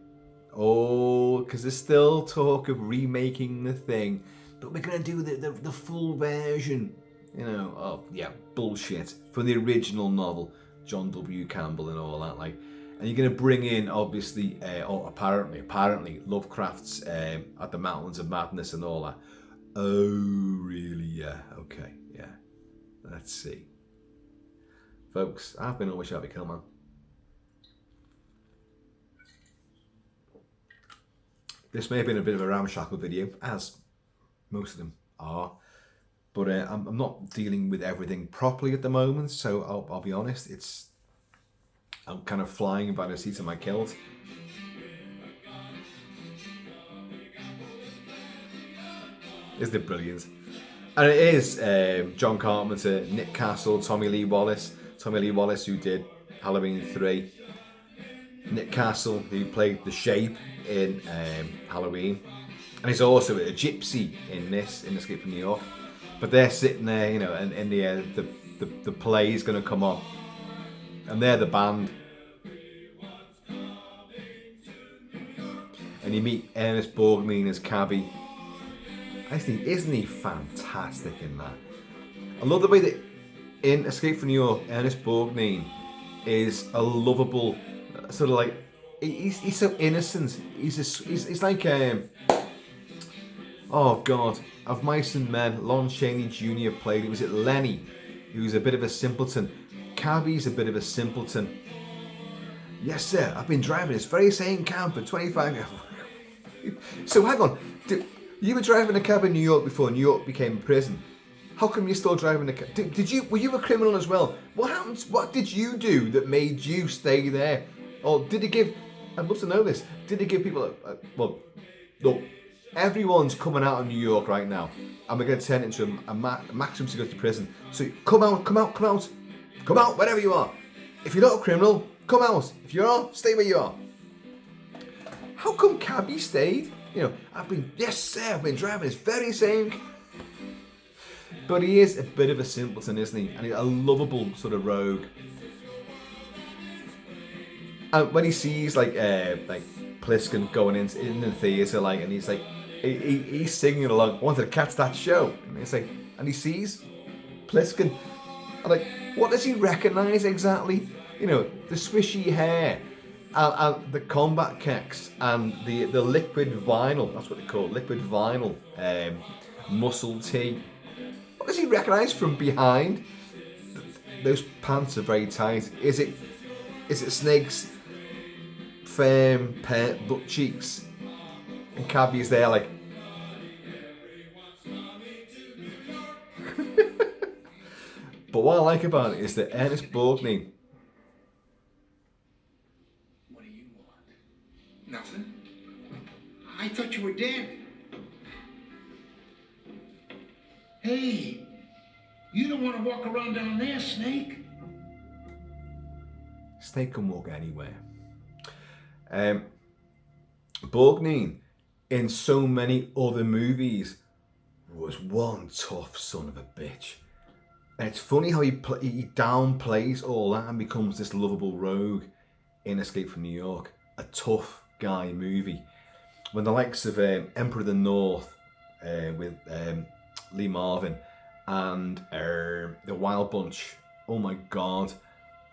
Oh, because there's still talk of remaking The Thing. But we're going to do the full version. Oh yeah, bullshit. From the original novel, John W. Campbell and all that, and you're going to bring in, obviously, apparently, Lovecraft's At the Mountains of Madness and all that. Oh, really? Yeah, okay, yeah. Let's see. Folks, I've been always Shabby Kilt-Man. This may have been a bit of a ramshackle video, as most of them are. But I'm not dealing with everything properly at the moment, so I'll be honest, I'm kind of flying by the seat of my kilt. Isn't it brilliant? And it is John Carpenter, Nick Castle, Tommy Lee Wallace who did Halloween 3. Nick Castle, who played the Shape in Halloween. And he's also a gypsy in Escape from New York. But they're sitting there, in the the play is going to come on, and they're the band. And you meet Ernest Borgnine as Cabby. I think, isn't he fantastic in that? I love the way that in Escape from New York, Ernest Borgnine is a lovable, sort of like, he's so innocent. He's like, oh God, of Mice and Men, Lon Chaney Jr. played, was it Lenny, who's a bit of a simpleton. Cabby's a bit of a simpleton. Yes sir, I've been driving this very same cab for 25 years. So hang on, you were driving a cab in New York before New York became a prison. How come you're still driving a cab? Were you a criminal as well? What happened? What did you do that made you stay there? Or did it give? I'd love to know this. Did it give people? Well, look, everyone's coming out of New York right now, and we're going to turn it into a maximum security prison. So come out, wherever you are. If you're not a criminal, come out. If you are, stay where you are. How come Cabby stayed? You know, I've been driving this very same. But he is a bit of a simpleton, isn't he? And he's a lovable sort of rogue. And when he sees like Plissken going in the theatre, like, and he's like, he's singing along, I wanted to catch that show. And it's like, and he sees Plissken, and like, what does he recognise exactly? You know, the swishy hair, and the combat kicks, and the liquid vinyl. That's what they call it, liquid vinyl, muscle tee. What does he recognise from behind? Those pants are very tight. Is it Snake's firm pale butt cheeks? And Cabby's there like. But what I like about it is that Ernest Borgnine. What do you want? Nothing. I thought you were dead. Hey, you don't want to walk around down there, Snake. Snake can walk anywhere. Borgnine, in so many other movies, was one tough son of a bitch. And it's funny how he downplays all that and becomes this lovable rogue in Escape from New York. A tough guy movie. When the likes of Emperor of the North with Lee Marvin and The Wild Bunch, oh my God,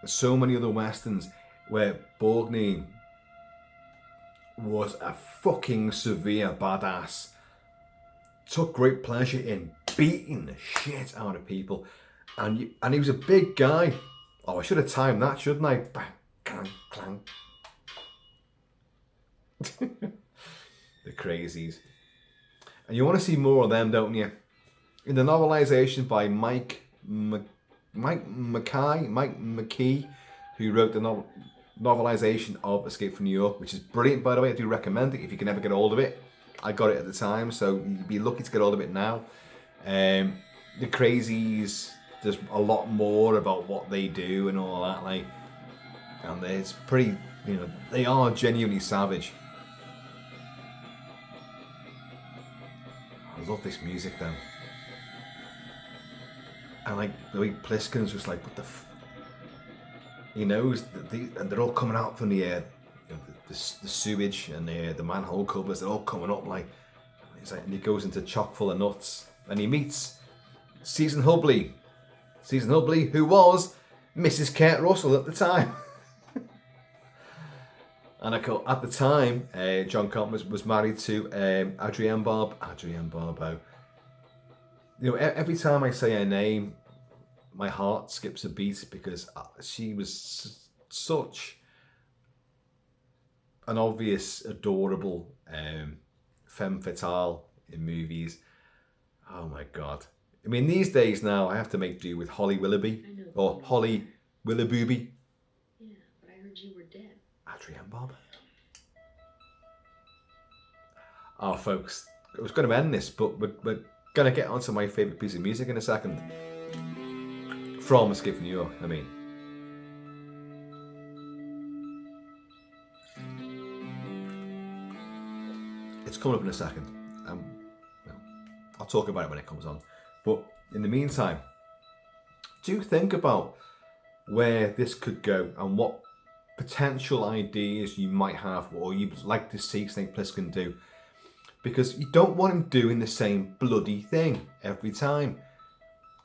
so many other westerns where Borgnine was a fucking severe badass, took great pleasure in beating the shit out of people, and he was a big guy. Oh, I should have timed that, shouldn't I? Bang, clang, clang. The crazies. And you want to see more of them, don't you? In the novelisation by Mike McKee, who wrote the novelisation of Escape from New York, which is brilliant, by the way. I do recommend it if you can ever get hold of it. I got it at the time, so you'd be lucky to get hold of it now. The crazies, there's a lot more about what they do and all that, like, and it's pretty, you know, they are genuinely savage. I love this music though. And like the way Plissken's just like, what the he knows that and they're all coming out from the sewage and the manhole covers, they're all coming up like, and he goes into chock full of nuts and he meets Susan Hubley, who was Mrs. Kurt Russell at the time. And at the time, John Carpenter was married to Adrienne Barbeau. You know, every time I say her name, my heart skips a beat because she was such an obvious, adorable femme fatale in movies. Oh my God. I mean, these days now, I have to make do with Holly Willoughby or Holly Willoughby. Yeah, but I heard you were dead. Adrienne Barbeau. Oh, folks, I was going to end this, but we're going to get onto my favourite piece of music in a second. From Escape from New York, I mean. It's coming up in a second. I'll talk about it when it comes on. But in the meantime, do think about where this could go and what potential ideas you might have or you'd like to see Snake Plissken do. Because you don't want him doing the same bloody thing every time.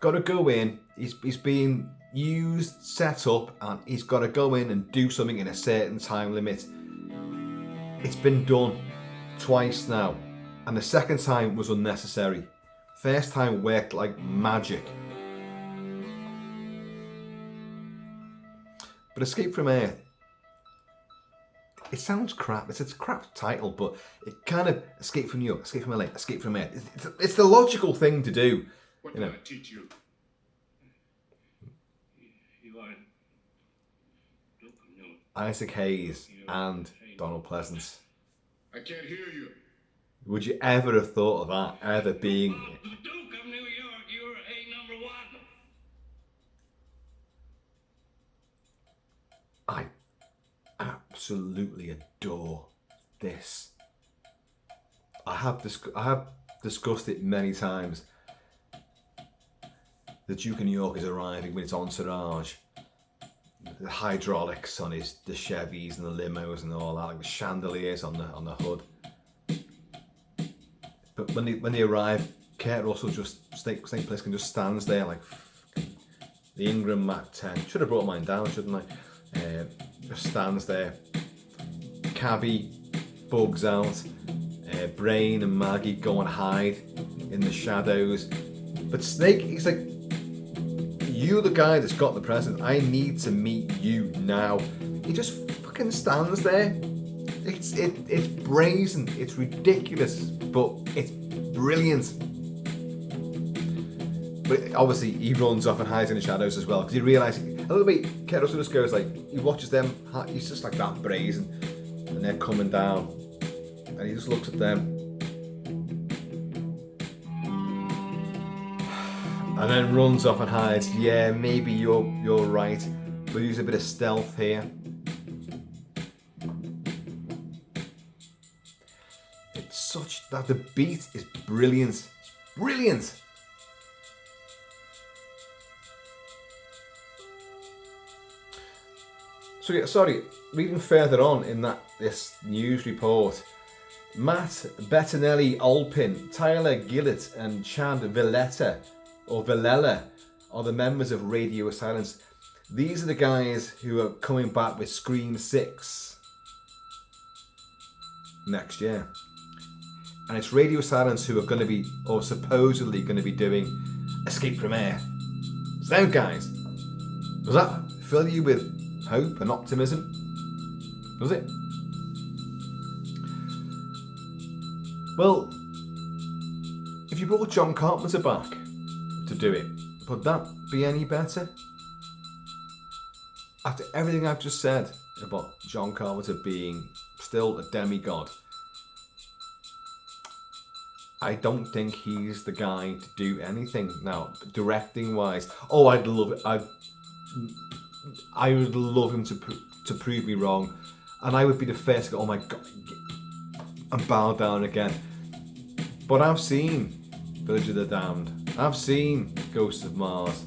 Got to go in, he's being used, set up, and he's got to go in and do something in a certain time limit. It's been done twice now, and the second time was unnecessary. First time worked like magic. But Escape from Earth, it sounds crap. It's a crap title, but it kind of Escape from New York, Escape from LA, Escape from Earth. It's the logical thing to do. What You did know. I teach you? You are Isaac Hayes and Donald Pleasance. I can't hear you. Would you ever have thought of that ever being? The Duke of New York, you're a number one. I absolutely adore this. I have discussed it many times. The Duke of New York is arriving with his entourage. The hydraulics on the Chevys and the limos and all that, like the chandeliers on the hood. But when they arrive, Kurt Russell Snake Plissken just stands there like the Ingram Mac 10. Should have brought mine down, shouldn't I? Just stands there. Cabby bugs out. Brain and Maggie go and hide in the shadows. But Snake, he's like, you're the guy that's got the present. I need to meet you now. He just fucking stands there. It's brazen. It's ridiculous, but it's brilliant. But obviously, he runs off and hides in the shadows as well because he realizes a little bit. Kurt Russell just goes like he watches them. He's just like that brazen, and they're coming down, and he just looks at them. And then runs off and hides. Yeah, maybe you're right. We'll use a bit of stealth here. It's such that the beat is brilliant. Brilliant. So yeah, sorry, reading further on in this news report, Matt Bettinelli Olpin, Tyler Gillett and Chad Villetta or Villela are the members of Radio Silence. These are the guys who are coming back with Scream 6 next year. And it's Radio Silence who are going to be, or supposedly going to be doing Escape from Earth. So guys, does that fill you with hope and optimism? Does it? Well, if you brought John Carpenter back to do it, would that be any better? After everything I've just said about John Carpenter being still a demigod, I don't think he's the guy to do anything now, directing wise. Oh, I'd love it. I would love him to prove me wrong, and I would be the first to go, oh my god, and bow down again. But I've seen Village of the Damned. I've seen Ghosts of Mars.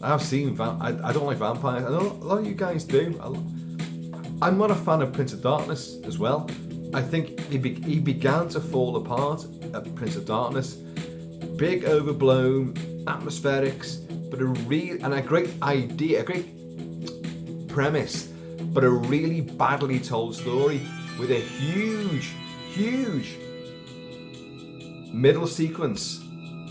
I've seen I don't like vampires. I know a lot of you guys do. I'm not a fan of Prince of Darkness as well. I think he began to fall apart at Prince of Darkness. Big, overblown atmospherics, but a great idea, a great premise, but a really badly told story with a huge middle sequence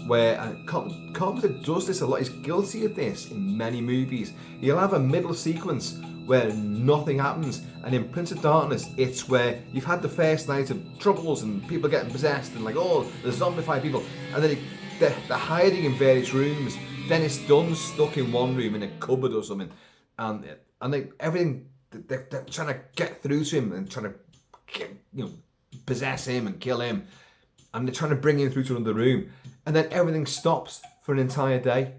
where Carpenter does this a lot. He's guilty of this in many movies. He'll have a middle sequence where nothing happens, and in Prince of Darkness it's where you've had the first night of troubles and people getting possessed and like, oh, there's zombified people, and then they're hiding in various rooms. Dennis Dunn's stuck in one room in a cupboard or something, and everything they're trying to get through to him and trying to possess him and kill him, and they're trying to bring him through to another room, and then everything stops for an entire day,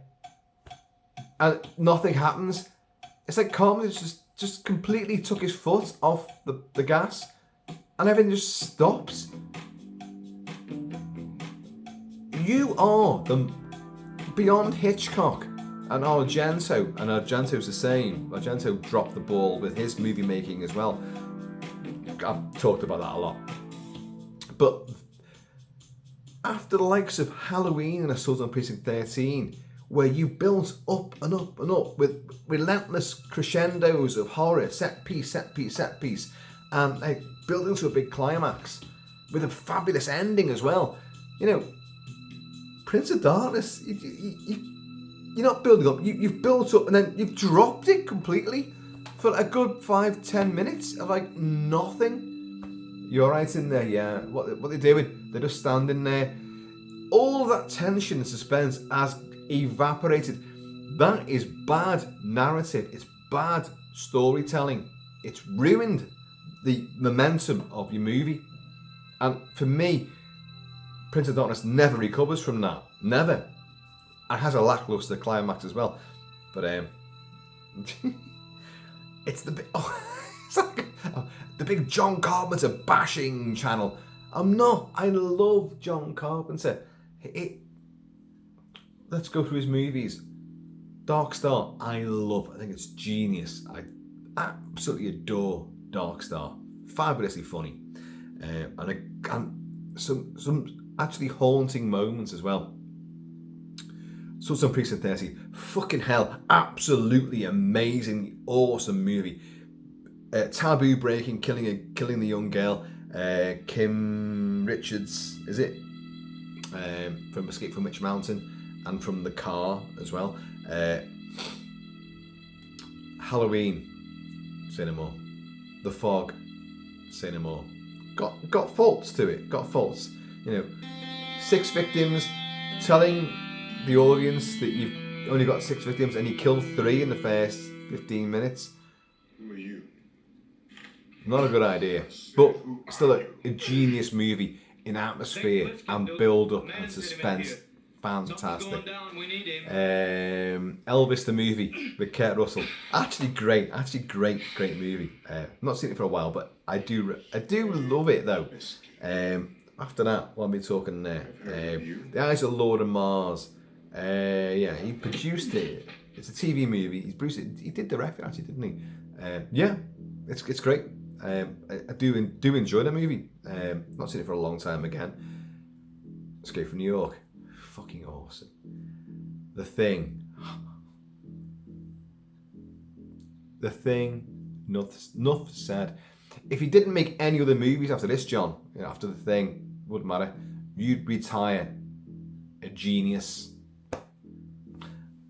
and nothing happens. It's like Carpenter just completely took his foot off the gas, and everything just stops. You are the beyond Hitchcock And Argento's the same. Argento dropped the ball with his movie making as well. I've talked about that a lot. But after the likes of Halloween and Assault on Precinct 13, where you built up and up and up with relentless crescendos of horror, set piece, and building to a big climax with a fabulous ending as well. You know, Prince of Darkness, you're not building up, you've built up and then you've dropped it completely for a good 5-10 minutes of like nothing. You're right in there, yeah. What they're doing, they're just standing there. All that tension and suspense has evaporated. That is bad narrative. It's bad storytelling. It's ruined the momentum of your movie. And for me, Prince of Darkness never recovers from that. Never. It has a lackluster climax as well. But it's the big, the big John Carpenter bashing channel. I'm not. I love John Carpenter. Let's go through his movies. Dark Star, I love. I think it's genius. I absolutely adore Dark Star. Fabulously funny, and some actually haunting moments as well. Some Precinct 30, fucking hell, absolutely amazing, awesome movie. Taboo breaking, killing the young girl, Kim Richards, is it? From Escape from Witch Mountain and from The Car as well. Halloween, say no more. The Fog, say no more. Got faults to it. Got faults. You know, 6 victims, telling the audience that you've only got 6 victims and you killed 3 in the first 15 minutes. Who are you? Not a good idea, but still a genius movie in atmosphere and build up and suspense. Fantastic. Elvis the movie with Kurt Russell. Actually great movie. Not seen it for a while, but I do love it though. After that, what are we talking there? The Eyes of Lord of Mars. Yeah, he produced it. It's a TV movie. He did direct it actually, didn't he? Yeah, it's great. I do enjoy the movie. Not seen it for a long time again. Escape from New York. Fucking awesome. The Thing. Enough said. If you didn't make any other movies after this, John, after The Thing, wouldn't matter. You'd retire a genius.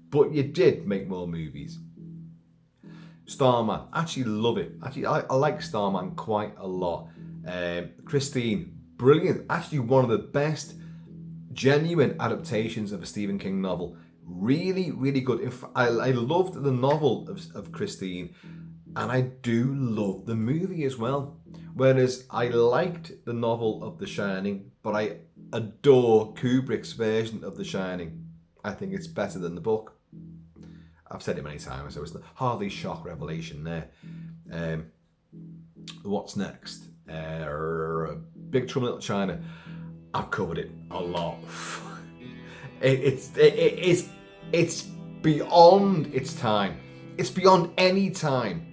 But you did make more movies. Starman, actually love it. Actually, I like Starman quite a lot. Christine, brilliant. Actually, one of the best genuine adaptations of a Stephen King novel. Really, really good. I loved the novel of Christine, and I do love the movie as well. Whereas I liked the novel of The Shining, but I adore Kubrick's version of The Shining. I think it's better than the book. I've said it many times, so it's hardly shock revelation there. What's next? Big Trouble in Little China. I've covered it a lot. It's beyond its time. It's beyond any time.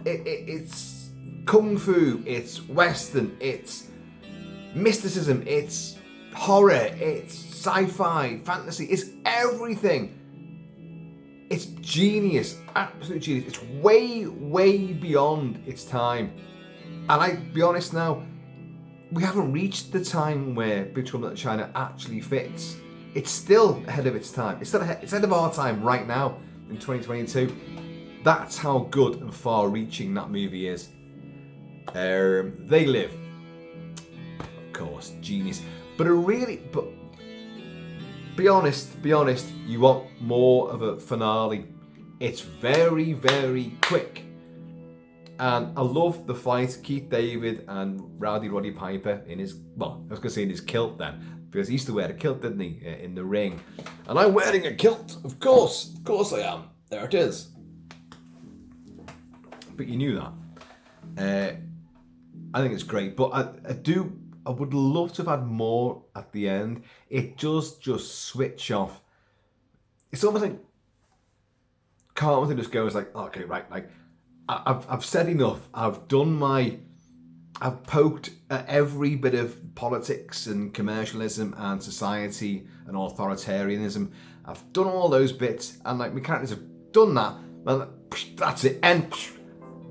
It's kung fu. It's western. It's mysticism. It's horror. It's sci-fi, fantasy. It's everything. It's genius, absolute genius. It's way, way beyond its time. And I be honest now, we haven't reached the time where Big Trouble in Little China actually fits. It's still ahead of its time. It's ahead of our time right now in 2022. That's how good and far-reaching that movie is. They Live, of course, genius. But be honest, you want more of a finale. It's very, very quick. And I love the fight, Keith David and Rowdy Roddy Piper in his, well, I was going to say in his kilt then, because he used to wear a kilt, didn't he, in the ring. And I'm wearing a kilt, of course I am. There it is. But you knew that. I think it's great, but I would love to have had more at the end. It does just switch off. It's almost like Carpenter just goes like, okay, right, like I've said enough. I've poked at every bit of politics and commercialism and society and authoritarianism. I've done all those bits, and like my characters have done that. Well, that's it, and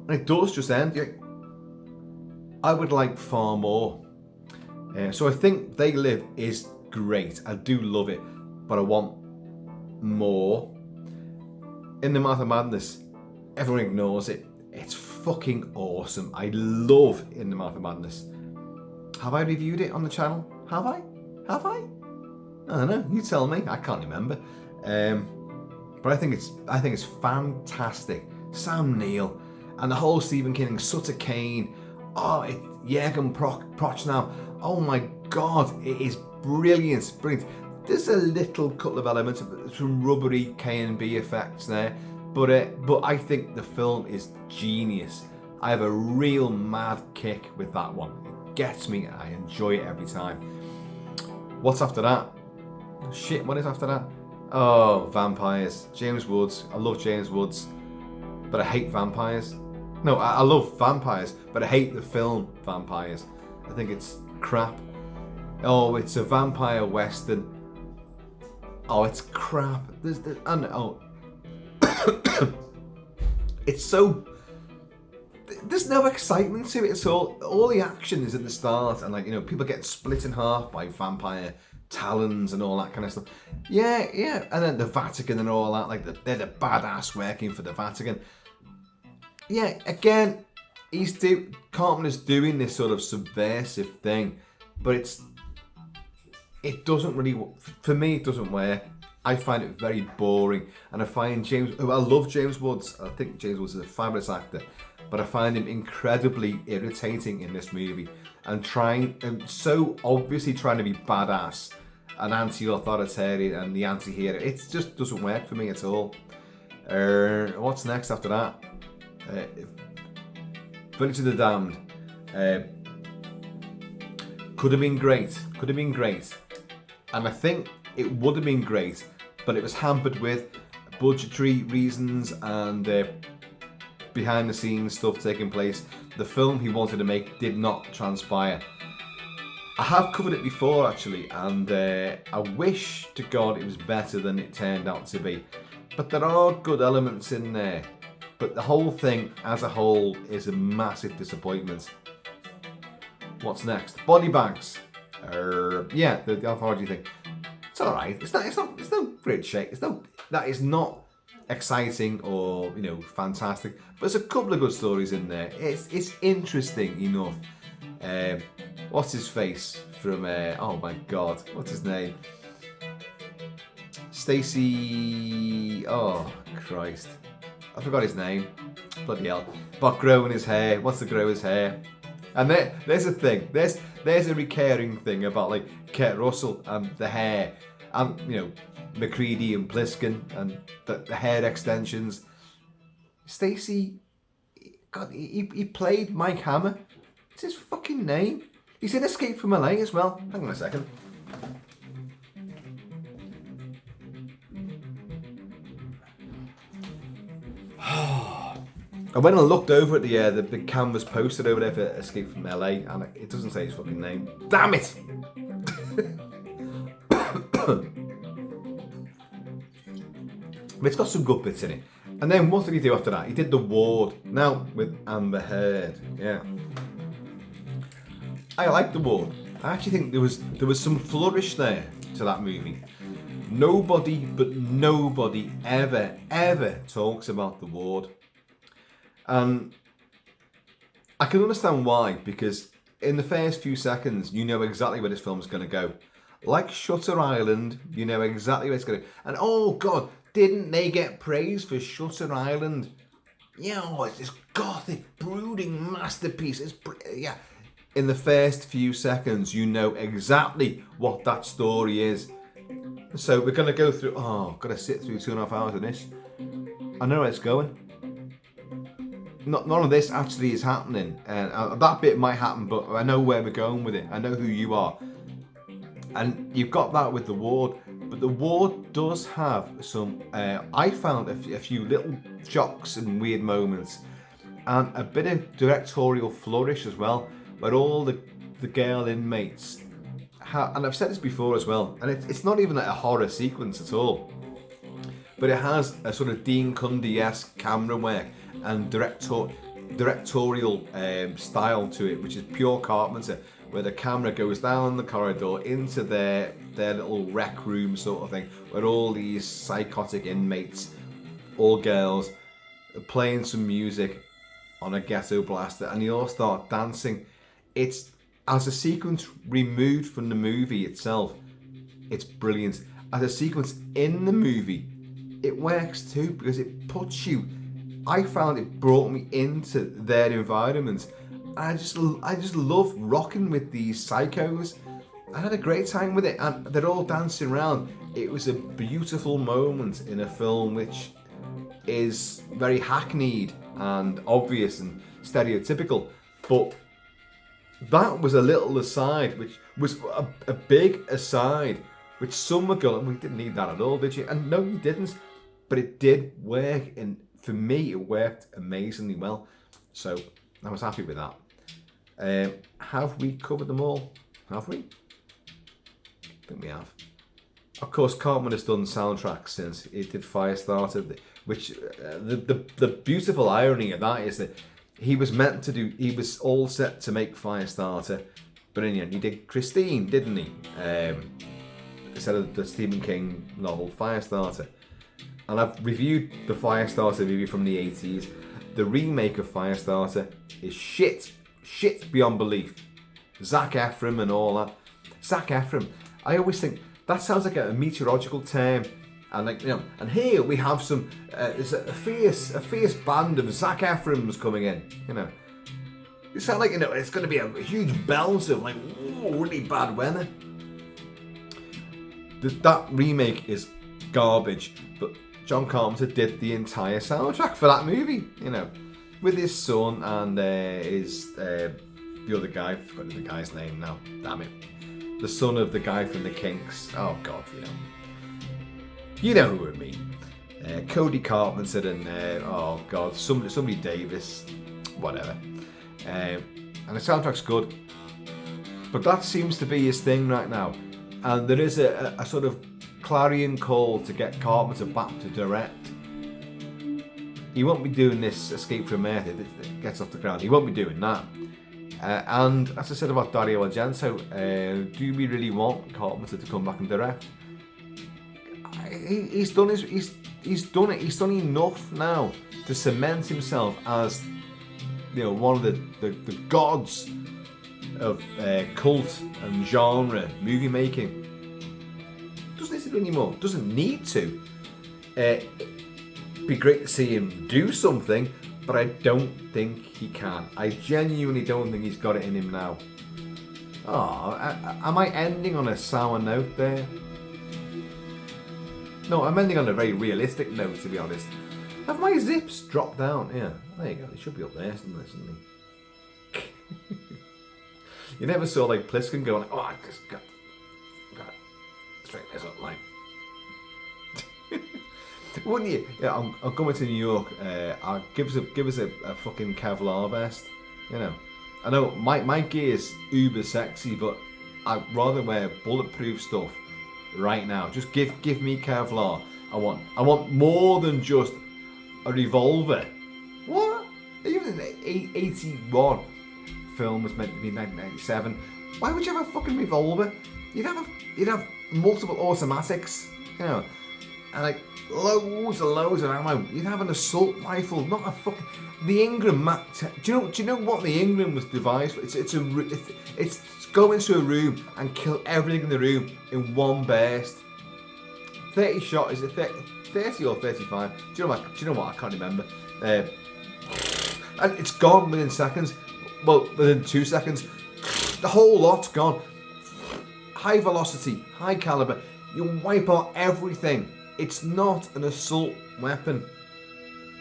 it does just end. Yeah. I would like far more. So I think They Live is great. I do love it, but I want more. In the Mouth of Madness, everyone ignores it. It's fucking awesome. I love In the Mouth of Madness. Have I reviewed it on the channel? Have I? I don't know. You tell me. I can't remember. But I think it's fantastic. Sam Neill and the whole Stephen King, Sutter Kane. Oh, Jürgen Prochnow. Oh my God, it is brilliant. Brilliant. There's a little couple of elements of some rubbery K&B effects there, but I think the film is genius. I have a real mad kick with that one. It gets me. I enjoy it every time. What's after that? Shit, what is after that? Oh, vampires. James Woods. I love James Woods, but I hate vampires. No, I love vampires, but I hate the film Vampires. I think it's crap. Oh, it's a vampire western. Oh, it's crap. It's so. There's no excitement to it. It's all the action is at the start, and people get split in half by vampire talons and all that kind of stuff. Yeah, and then the Vatican and all that. They're the badass working for the Vatican. Yeah, again, Carpenter's doing this sort of subversive thing, but it doesn't really, for me, it doesn't work. I find it very boring, and I find I love James Woods. I think James Woods is a fabulous actor, but I find him incredibly irritating in this movie, and so obviously trying to be badass and anti-authoritarian and the anti-hero. It just doesn't work for me at all. What's next after that? Village of the Damned. Could have been great. And I think it would have been great, but it was hampered with budgetary reasons and behind the scenes stuff taking place. The film he wanted to make did not transpire. I have covered it before actually, and I wish to God it was better than it turned out to be. But there are good elements in there. But the whole thing as a whole is a massive disappointment. What's next? Body Bags. Yeah, the anthology thing. It's alright. It's no great shake. That is not exciting or fantastic. But there's a couple of good stories in there. It's interesting enough. What's his face from? Oh my God, what's his name? Stacey. Oh Christ. I forgot his name. Bloody hell. But growing his hair. Wants to grow his hair. And there's a thing. There's a recurring thing about Kurt Russell and the hair. And McCready and Plissken and the hair extensions. Stacey, God, he played Mike Hammer. It's his fucking name. He's in Escape from LA as well. Hang on a second. I went and looked over at the big canvas poster over there for Escape from LA, and it doesn't say his fucking name. Damn it! But it's got some good bits in it. And then what did he do after that? He did The Ward. Now with Amber Heard. Yeah. I like The Ward. I actually think there was some flourish there to that movie. Nobody ever talks about The Ward. And I can understand why, because in the first few seconds, you know exactly where this film's going to go. Like Shutter Island, you know exactly where it's going to go. And oh God, didn't they get praise for Shutter Island? Yeah, it's this gothic, brooding masterpiece. Yeah. In the first few seconds, you know exactly what that story is. So we're going to go through, got to sit through 2.5 hours of this. I know where it's going. None of this actually is happening. That bit might happen, but I know where we're going with it. I know who you are. And you've got that with the Ward, but the Ward does have some, I found a few little shocks and weird moments, and a bit of directorial flourish as well, where all the girl inmates, and I've said this before as well, and it's not even like a horror sequence at all, but it has a sort of Dean Cundy-esque camera work and directorial style to it, which is pure Carpenter, where the camera goes down the corridor into their little rec room sort of thing, where all these psychotic inmates, all girls, are playing some music on a ghetto blaster, and they all start dancing. It's, as a sequence removed from the movie itself, it's brilliant. As a sequence in the movie, it works too, because it puts you, I found it brought me into their environment. I just love rocking with these psychos. I had a great time with it, and they're all dancing around. It was a beautiful moment in a film which is very hackneyed and obvious and stereotypical, but that was a little aside, which was a big aside, which some were going, we didn't need that at all, did you? And no, you didn't, but it did work, and for me, it worked amazingly well. So I was happy with that. Have we covered them all? Have we? I think we have. Of course, Cartman has done soundtracks since he did Firestarter, which the beautiful irony of that is that he was all set to make Firestarter, but in the end he did Christine, didn't he? Instead of the Stephen King novel Firestarter. And I've reviewed the Firestarter movie from the 80s. The remake of Firestarter is shit beyond belief. Zac Efron and all that. Zac Efron, I always think that sounds like a meteorological term, and like, you know, and here we have some there's a fierce band of Zac Efrons coming in, you know. It sounds like, you know, it's going to be a huge bounce of like, ooh, really bad weather. That remake is garbage, but John Carpenter did the entire soundtrack for that movie, you know, with his son and the other guy. I've forgotten the guy's name now. Damn it. The son of the guy from the Kinks. Oh God, you know who I mean. Cody Carpenter and oh God, somebody Davis, whatever. And the soundtrack's good, but that seems to be his thing right now. And there is a sort of clarion call to get Carpenter back to direct. He won't be doing this Escape from Earth if it gets off the ground. He won't be doing that. And as I said about Dario Argento, do we really want Carpenter to come back and direct? He's done it. He's done enough now to cement himself as, you know, one of the gods of cult and genre movie making. Doesn't need to do anymore. Doesn't need to. Be great to see him do something, but I don't think he can. I genuinely don't think he's got it in him now. Oh, am I ending on a sour note there? No, I'm ending on a very realistic note, to be honest. Have my zips dropped down? Yeah, there you go. They should be up there, shouldn't they? You never saw like Plissken going, oh, I just got straighten this up, like. Wouldn't you? Yeah, I'm coming to New York. I'll give us a fucking Kevlar vest. You know, I know my gear's uber sexy, but I'd rather wear bulletproof stuff right now. Just give me Kevlar. I want more than just a revolver. What? Even the 81 film was meant to be 1997. Why would you have a fucking revolver? You'd have multiple automatics. You know, and like loads of ammo. You'd have an assault rifle, not a fucking. The Ingram Mac. Do you know what the Ingram was devised for? It's go into a room and kill everything in the room in one burst. 30 shot, is it 30 or 35? Do you know what? I can't remember. And it's gone within seconds. Well, within 2 seconds, the whole lot's gone. High velocity, high caliber. You wipe out everything. It's not an assault weapon.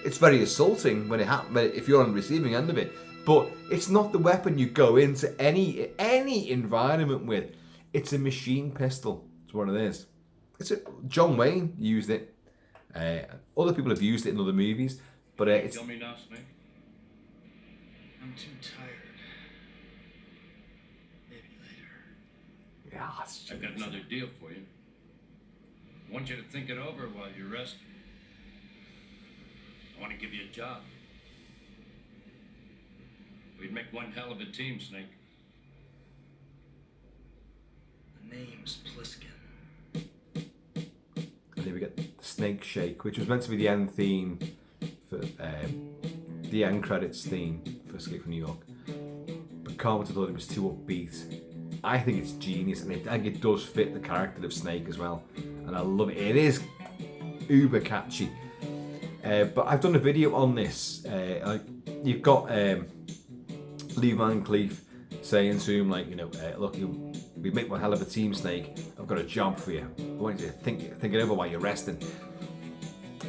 It's very assaulting when it happens, if you're on the receiving end of it. But it's not the weapon you go into any environment with. It's a machine pistol. It's what it is. John Wayne used it. Other people have used it in other movies, but it's. Kill me now, Snake. I'm too tired. Maybe later. Yeah, I've got another deal for you. I want you to think it over while you rest. I want to give you a job. We'd make one hell of a team, Snake. The name's Plissken. And here we get the Snake Shake, which was meant to be the end theme for the end credits theme for Escape from New York. But Carpenter thought it was too upbeat. I think it's genius, and I think it does fit the character of Snake as well. And I love it. It is uber catchy. But I've done a video on this. You've got Lee Van Cleef saying to him, like, look, we make one hell of a team, Snake. I've got a job for you. I want you to think it over while you're resting.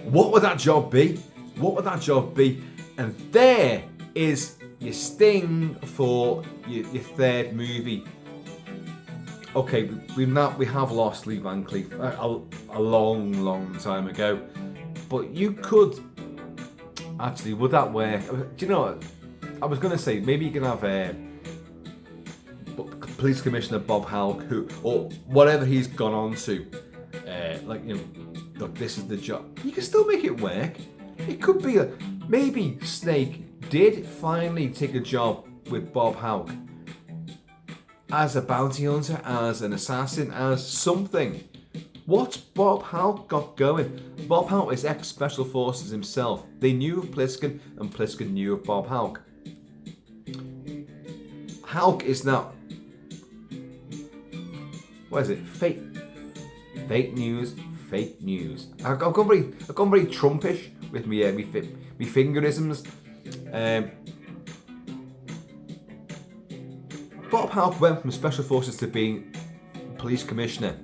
What would that job be? What would that job be? And there is your sting for your third movie. Okay, we have lost Lee Van Cleef a long time ago, but you could actually, would that work? Do you know what? I was going to say maybe you can have Police Commissioner Bob Houck, or whatever he's gone on to, look, this is the job. You can still make it work. It could be maybe Snake did finally take a job with Bob Houck as a bounty hunter, as an assassin, as something. What's Bob Houck got going? Bob Houck is ex-Special Forces himself. They knew of Plissken, and Plissken knew of Bob Houck. Houck is now... What is it? Fake news. I've gone very Trumpish with me fingerisms. Bob Houck went from Special Forces to being Police Commissioner,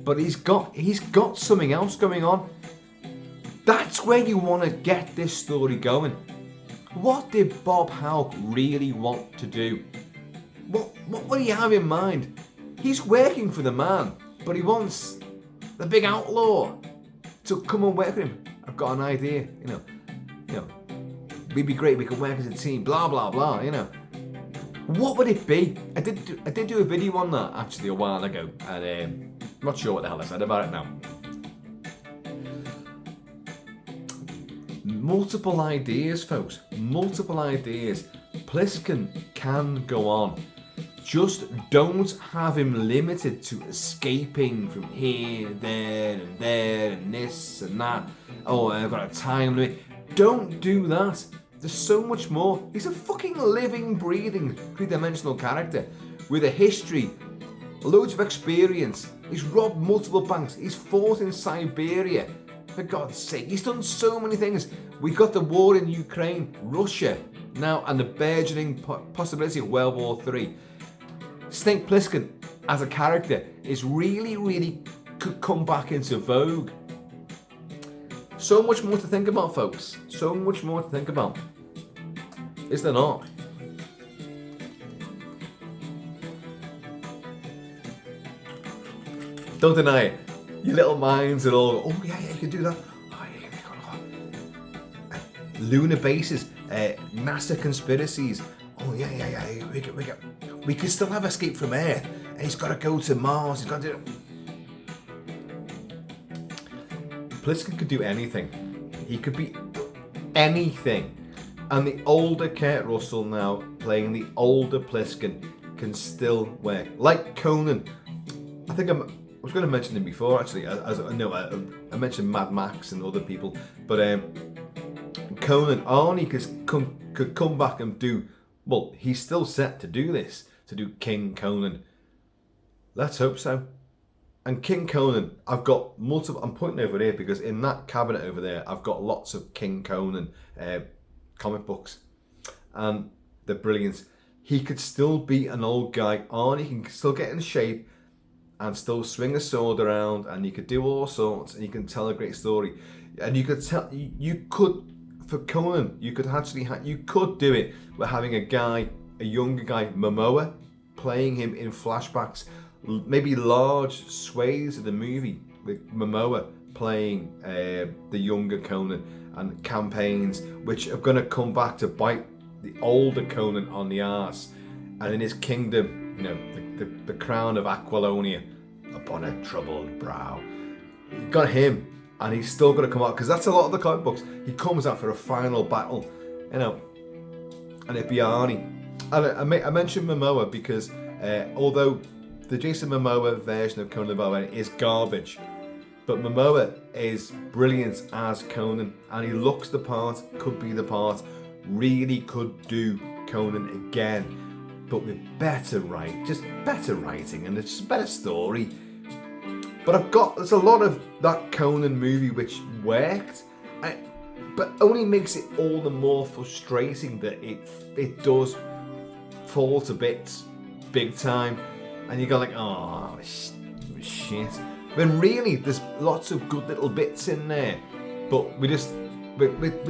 but he's got something else going on. That's where you want to get this story going. What did Bob Houck really want to do? What would he have in mind? He's working for the man, but he wants the big outlaw to come and work with him. I've got an idea, we'd be great. We can work as a team. Blah blah blah. What would it be? I did do a video on that actually a while ago, and I'm not sure what the hell I said about it now. Multiple ideas, folks. Multiple ideas. Plissken can go on. Just don't have him limited to escaping from here, there, and this and that. Oh, I've got a time limit. Don't do that. There's so much more. He's a fucking living, breathing, three-dimensional character with a history, loads of experience. He's robbed multiple banks. He's fought in Siberia. For God's sake, he's done so many things. We got the war in Ukraine, Russia now, and the burgeoning possibility of World War III. Snake Plissken, as a character, is really could come back into vogue. So much more to think about, folks. So much more to think about. Is there not? Don't deny it. Your little minds are all, oh yeah, you can do that. Oh yeah, lunar bases, NASA conspiracies. Oh yeah. We can still have escape from Earth, and he's got to go to Mars. He's got to do. Plissken could do anything. He could be anything. And the older Kurt Russell now playing the older Plissken can still work. Like Conan. I think I was going to mention him before actually. I mentioned Mad Max and other people, but Conan Arnie could come back and do. Well, he's still set to do this, to do King Conan. Let's hope so. And King Conan, I've got multiple. I'm pointing over here because in that cabinet over there, I've got lots of King Conan comic books, and they're brilliant. He could still be an old guy. Arnie can still get in shape and still swing a sword around, and you could do all sorts, and you can tell a great story. And you could for Conan, you could actually you could do it with having a younger guy, Momoa, playing him in flashbacks, maybe large swathes of the movie with Momoa playing the younger Conan, and campaigns which are going to come back to bite the older Conan on the arse. And in his kingdom, you know, the crown of Aquilonia upon a troubled brow. You got him, and he's still going to come out, because that's a lot of the comic books. He comes out for a final battle, you know, and it'd be Arnie. And I mentioned Momoa because although the Jason Momoa version of Conan the Barbarian is garbage, but Momoa is brilliant as Conan, and he looks the part, could be the part, really could do Conan again, but with better writing, and it's just a better story. But there's a lot of that Conan movie which worked, but only makes it all the more frustrating that it does fall to bits big time, and you go like, oh shit. When really there's lots of good little bits in there, but we're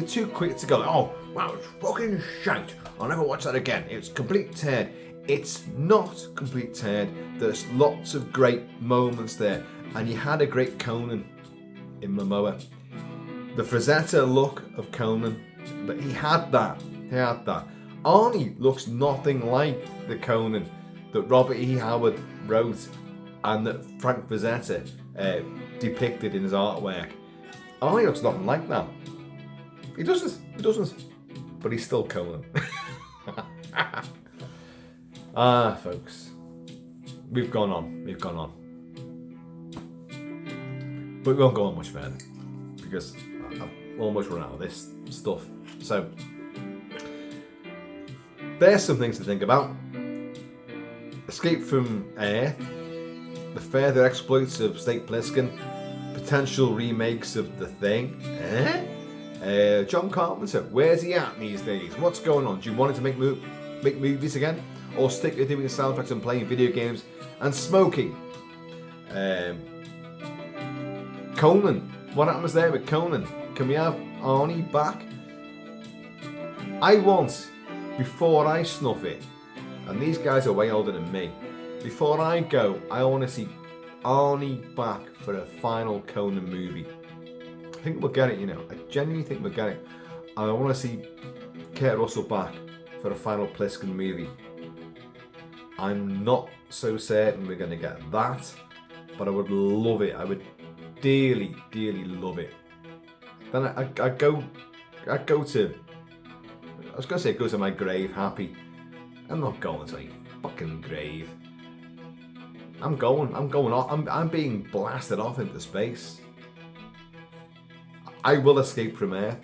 too quick to go like, oh wow, it's fucking shite, I'll never watch that again, it's complete turd. It's not complete turd. There's lots of great moments there, and you had a great Conan in Momoa. The Frazetta look of Conan, but he had that. Arnie looks nothing like the Conan that Robert E. Howard wrote and that Frank Frazetta depicted in his artwork. Arnie looks nothing like that. He doesn't. But he's still Conan. Folks, we've gone on. But we won't go on much further, because I've almost run out of this stuff. So, there's some things to think about. Escape from Earth, the further exploits of Snake Plissken, potential remakes of The Thing. John Carpenter, where's he at these days? What's going on? Do you want him to make movies again? Or stick to doing soundtracks and playing video games and smoking? Conan, what happens there with Conan? Can we have Arnie back? I want, before I snuff it, and these guys are way older than me, before I go, I want to see Arnie back for a final Conan movie. I think we'll get it, you know. I genuinely think we'll get it. And I want to see Kurt Russell back for a final Plissken movie. I'm not so certain we're going to get that, but I would love it. I would dearly, dearly love it. Then I go to my grave happy. I'm not going to my fucking grave. I'm going off. I'm being blasted off into space. I will escape from Earth.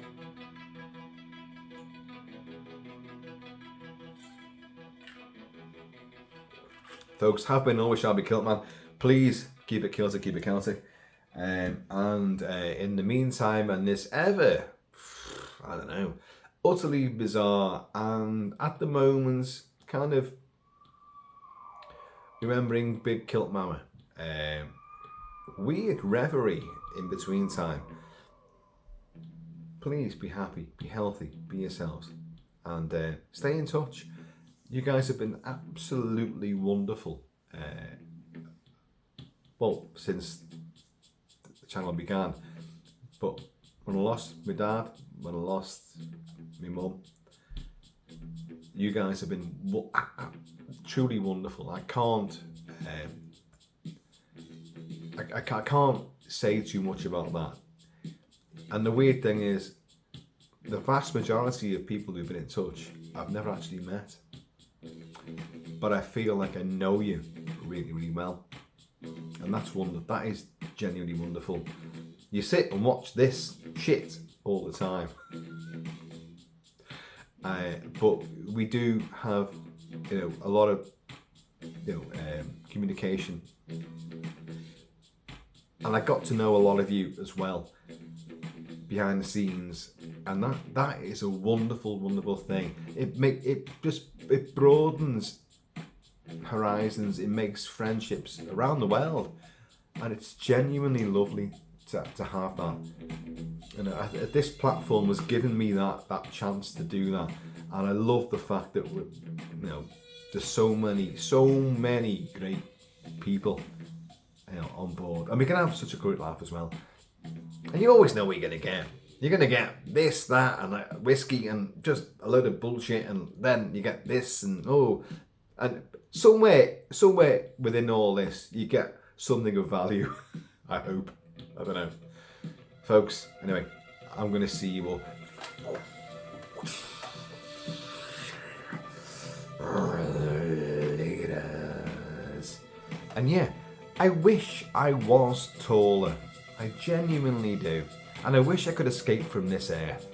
Folks, have been, always shall be, Kilt-Man. Please keep it kilty, keep it county. And in the meantime, and this ever, I don't know, utterly bizarre, and at the moment, kind of remembering Big Kilt-Mama. Weird reverie in between time. Please be happy, be healthy, be yourselves, and stay in touch. You guys have been absolutely wonderful. Well, since the channel began. But when I lost my dad, when I lost my mum, you guys have been truly wonderful. I can't say too much about that. And the weird thing is, the vast majority of people who've been in touch, I've never actually met. But I feel like I know you really, really well. And that's wonderful. That is genuinely wonderful. You sit and watch this shit all the time. But we do have, a lot of, communication. And I got to know a lot of you as well, behind the scenes, and that is a wonderful, wonderful thing. It broadens horizons. It makes friendships around the world, and it's genuinely lovely to have that. And this platform has given me that chance to do that, and I love the fact that there's so many great people, on board, and we can have such a great laugh as well. And you always know what you're gonna get. You're gonna get this, that, and whiskey, and just a load of bullshit, and then you get this, and somewhere within all this, you get something of value. I hope. I don't know, folks. Anyway, I'm gonna see you all later. And yeah, I wish I was taller. I genuinely do. And I wish I could escape from this earth